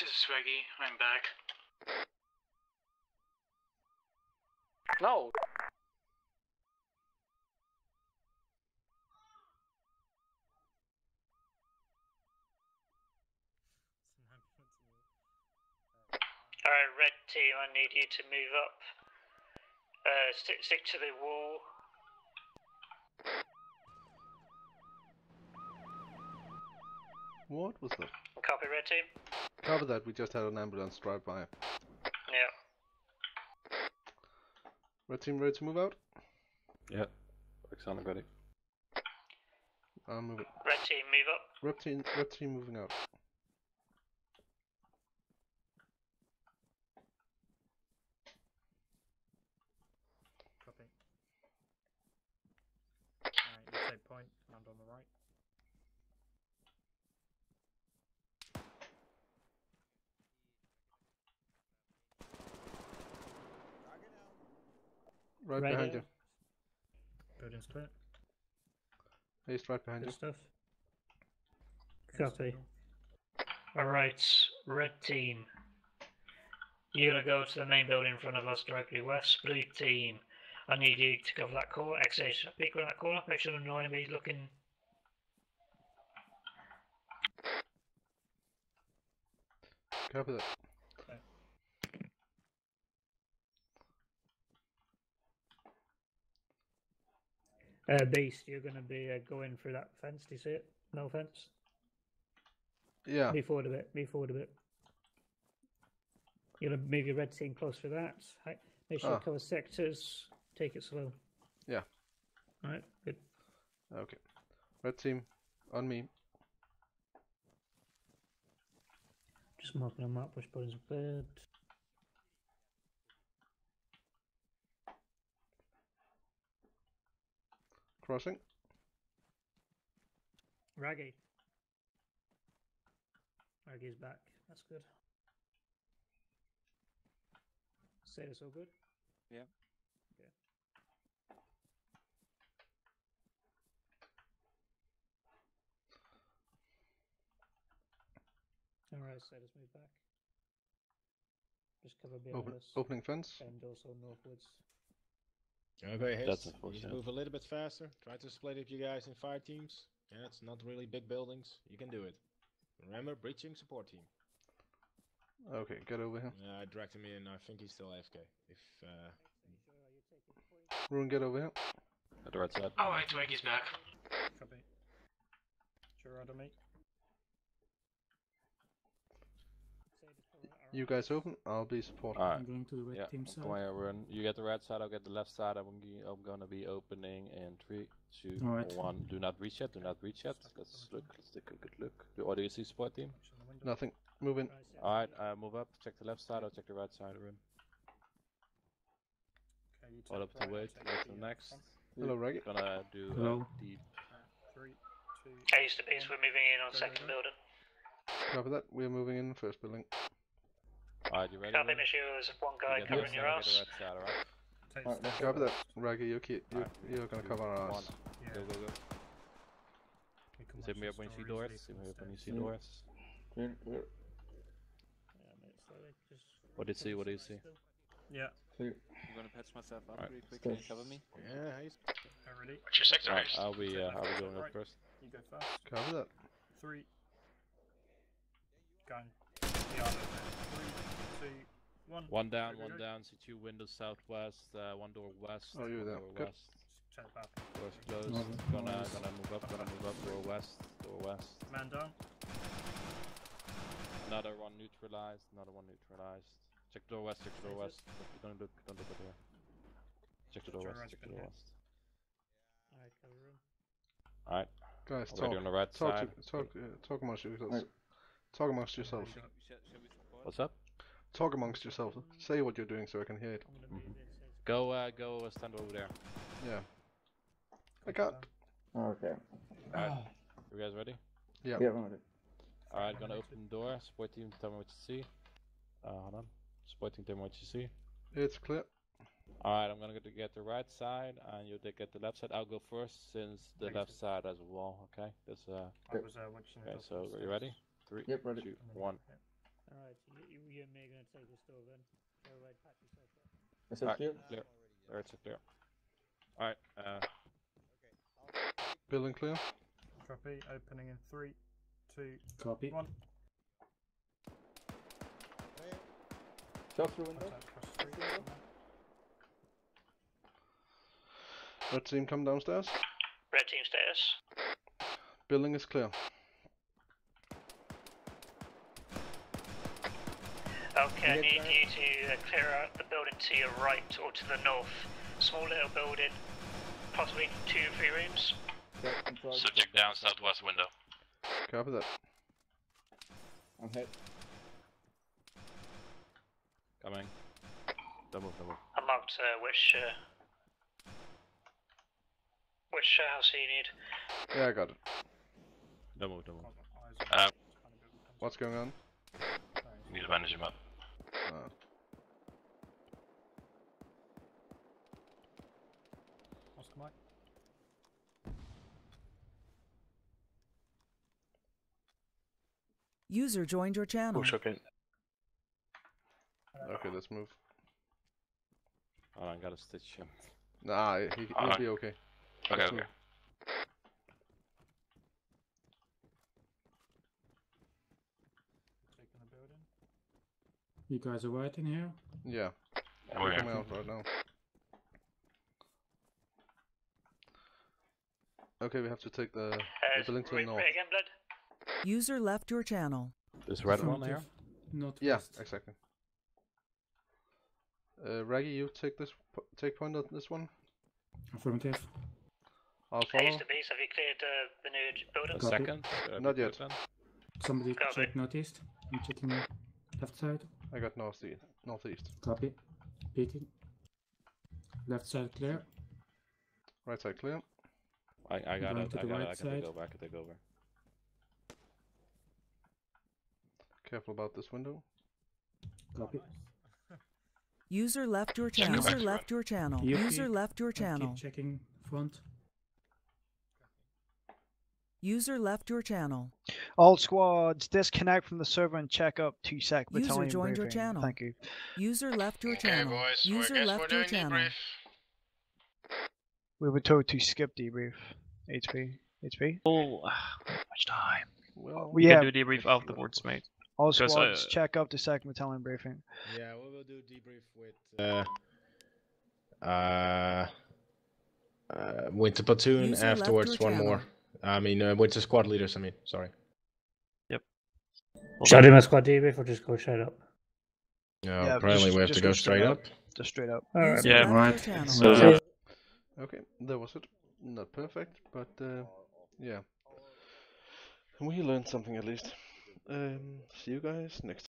This is Swaggy, I'm back.
No!
Alright, red team, I need you to move up. Stick to the wall.
What was that?
Copy, red team.
Cover that, we just had an ambulance drive by.
Yeah.
Red team ready to move out?
Yeah. Xanic ready.
I'm moving.
Red team, move up.
Red team moving out.
Copy. Alright, you take point, land on the right.
Right behind you.
Building's clear.
He's right behind you.
Stuff. Copy.
Alright, red team. You're gonna go to the main building in front of us directly west. Blue team, I need you to cover that corner. Exit, peek around that corner. Make sure no enemy's looking.
Copy that.
Beast, you're going to be going through that fence. Do you see it? No fence?
Yeah.
Move forward a bit. Move forward a bit. You're going to move your red team close to that. Make sure you cover sectors. Take it slow.
Yeah.
Alright, good.
Okay. Red team, on me.
Just marking a map which buildings are cleared.
Crossing.
Raggy. Raggy's back. That's good. Say this all good?
Yeah.
Okay. Alright, so let's move back. Just cover behind us.
Opening fence.
And also northwards.
Okay, Hayes,
That's
you
unfortunate.
move a little bit faster. Try to split up you guys in 5 teams. Yeah, it's not really big buildings. You can do it. Remember, breaching support team.
Okay, get over here.
I dragged him in. I think he's still AFK. If
Ruin, get over here.
At the right side.
Oh, wait, Twiggy's back.
Copy. Gerard on me.
You guys open. I'll be supporting.
Alright.
I'm going to the red team side.
Go ahead, run. You get the red side. I'll get the left side. I'm gonna be opening in 3, 2,
Alright.
1. Do not reach yet. Do not reach yet. Let's look. Let's take a good look. What do you see, support team?
Nothing. Move in.
Alright, move up. Check the left side. I'll check the right side. Run.
Okay, you
All up to wait. Wait till next.
Hello, Raggy.
Gonna do
Hello.
deep.
3, 2.
Ace to base, we're moving in on second building.
Copy that. We're moving in first building.
Alright, you ready?
Copy, make sure there's one guy covering your ass.
Copy that. Raggy, you're gonna cover our ass.
Yeah.
Go, go, go. Zip me up when you see doors. Zip me up when you see doors.
Clear, clear.
What did you see? What do you see?
Yeah.
Clear.
I'm gonna patch myself up
Alright.
pretty quickly and cover me.
Yeah, Hayes.
Ready?
What's your sector,
Alright,
Hayes?
I'll be going up first.
You go first.
Copy that.
3. Going. The other. 3, 2, 1.
One down,
Go, go,
one
go.
down. See 2 windows southwest. 1 door west.
Oh, you're there.
Door
Good.
west.
Check the back.
Doors closed. Gonna move up. Gonna move up. Door west. Door west.
Man down.
Another one neutralized. Another one neutralized. Check the door west. Check the door west. Don't look at here. Check the door west. Check the door west.
Alright, cover room.
Alright.
Guys,
Already
talk.
on the right
Talk
side.
talk amongst yourselves. Talk amongst yourselves.
What's up?
Talk amongst yourselves. Say what you're doing so I can hear it.
Go stand over there.
Yeah. I can't.
Okay.
Alright. You guys ready?
Yeah.
Yeah, I'm ready.
Alright, gonna open the door. Support team, tell me what you see. Hold on. Support team, tell me what you see.
It's clear.
Alright, I'm gonna get the right side, and you get the left side. I'll go first, since the left side has a wall, okay? That's,
I was watching
okay,
it
so, are you ready? 3,
Yep, ready.
2, 1.
Alright, you and me are going to take this door then. Go right, patch yourself up.
Is that
Alright,
clear?
clear. Alright, so clear. Alright,
Building clear.
Copy. Opening in 3, 2,
Copy.
1.
Shot through window.
Contact across the street.
Red team, come downstairs.
Red team stairs.
Building is clear.
Okay, I need you to clear out the building to your right or to the north. Small little building, possibly 2 or 3 rooms.
Subject down southwest window.
Copy that.
I'm hit.
coming. Don't move, don't move.
I marked which house you need.
Yeah, I got it.
Don't move, don't move.
What's going on?
Need to manage him up.
Oscar Mike.
User joined your channel.
Push okay.
Okay, let's move.
Oh, I gotta stitch him.
Nah, he'll be okay.
Okay,
Let's
okay.
move.
You guys are right in here?
Yeah.
Oh,
We're
yeah.
coming out right now. Okay, we have to take the building to the north.
Again, blood.
User left your channel.
This red one here?
Yeah, exactly. Raggy, you take take point on this one.
Affirmative.
I'll
Ace
follow.
to base, have you cleared the new building?
A second?
Not yet.
Somebody
Copy.
check northeast. I'm checking left side.
I got northeast.
Copy. Beating. Left side clear.
Right side clear.
I got
Going
it.
to
I
the
got it.
right
I can take
side.
over. I can take over.
Careful about this window.
Copy.
User left your channel. User left your channel. User left your channel.
Keep checking front.
User left your channel.
All squads disconnect from the server and check up to SEC battalion
User joined your
briefing.
channel.
Thank you.
User left your
Okay,
channel.
boys,
User
I guess
left
we're
your
doing
channel.
debrief.
We were told to skip debrief. HP.
Oh, much time.
Well,
We can do debrief afterwards, mate.
All
Because,
squads check up to SEC battalion briefing.
Yeah, we will do debrief with the platoon
User left
afterwards.
your
One
channel.
more. I mean, with the squad leaders. I mean, sorry.
Yep.
Should I do my squad debrief or just go straight up?
No,
Yeah,
apparently we have to go straight up.
Just straight up.
Alright.
Yeah.
Left your channel.
So,
Okay, that was it. Not perfect, but yeah. We learned something at least. See you guys next time.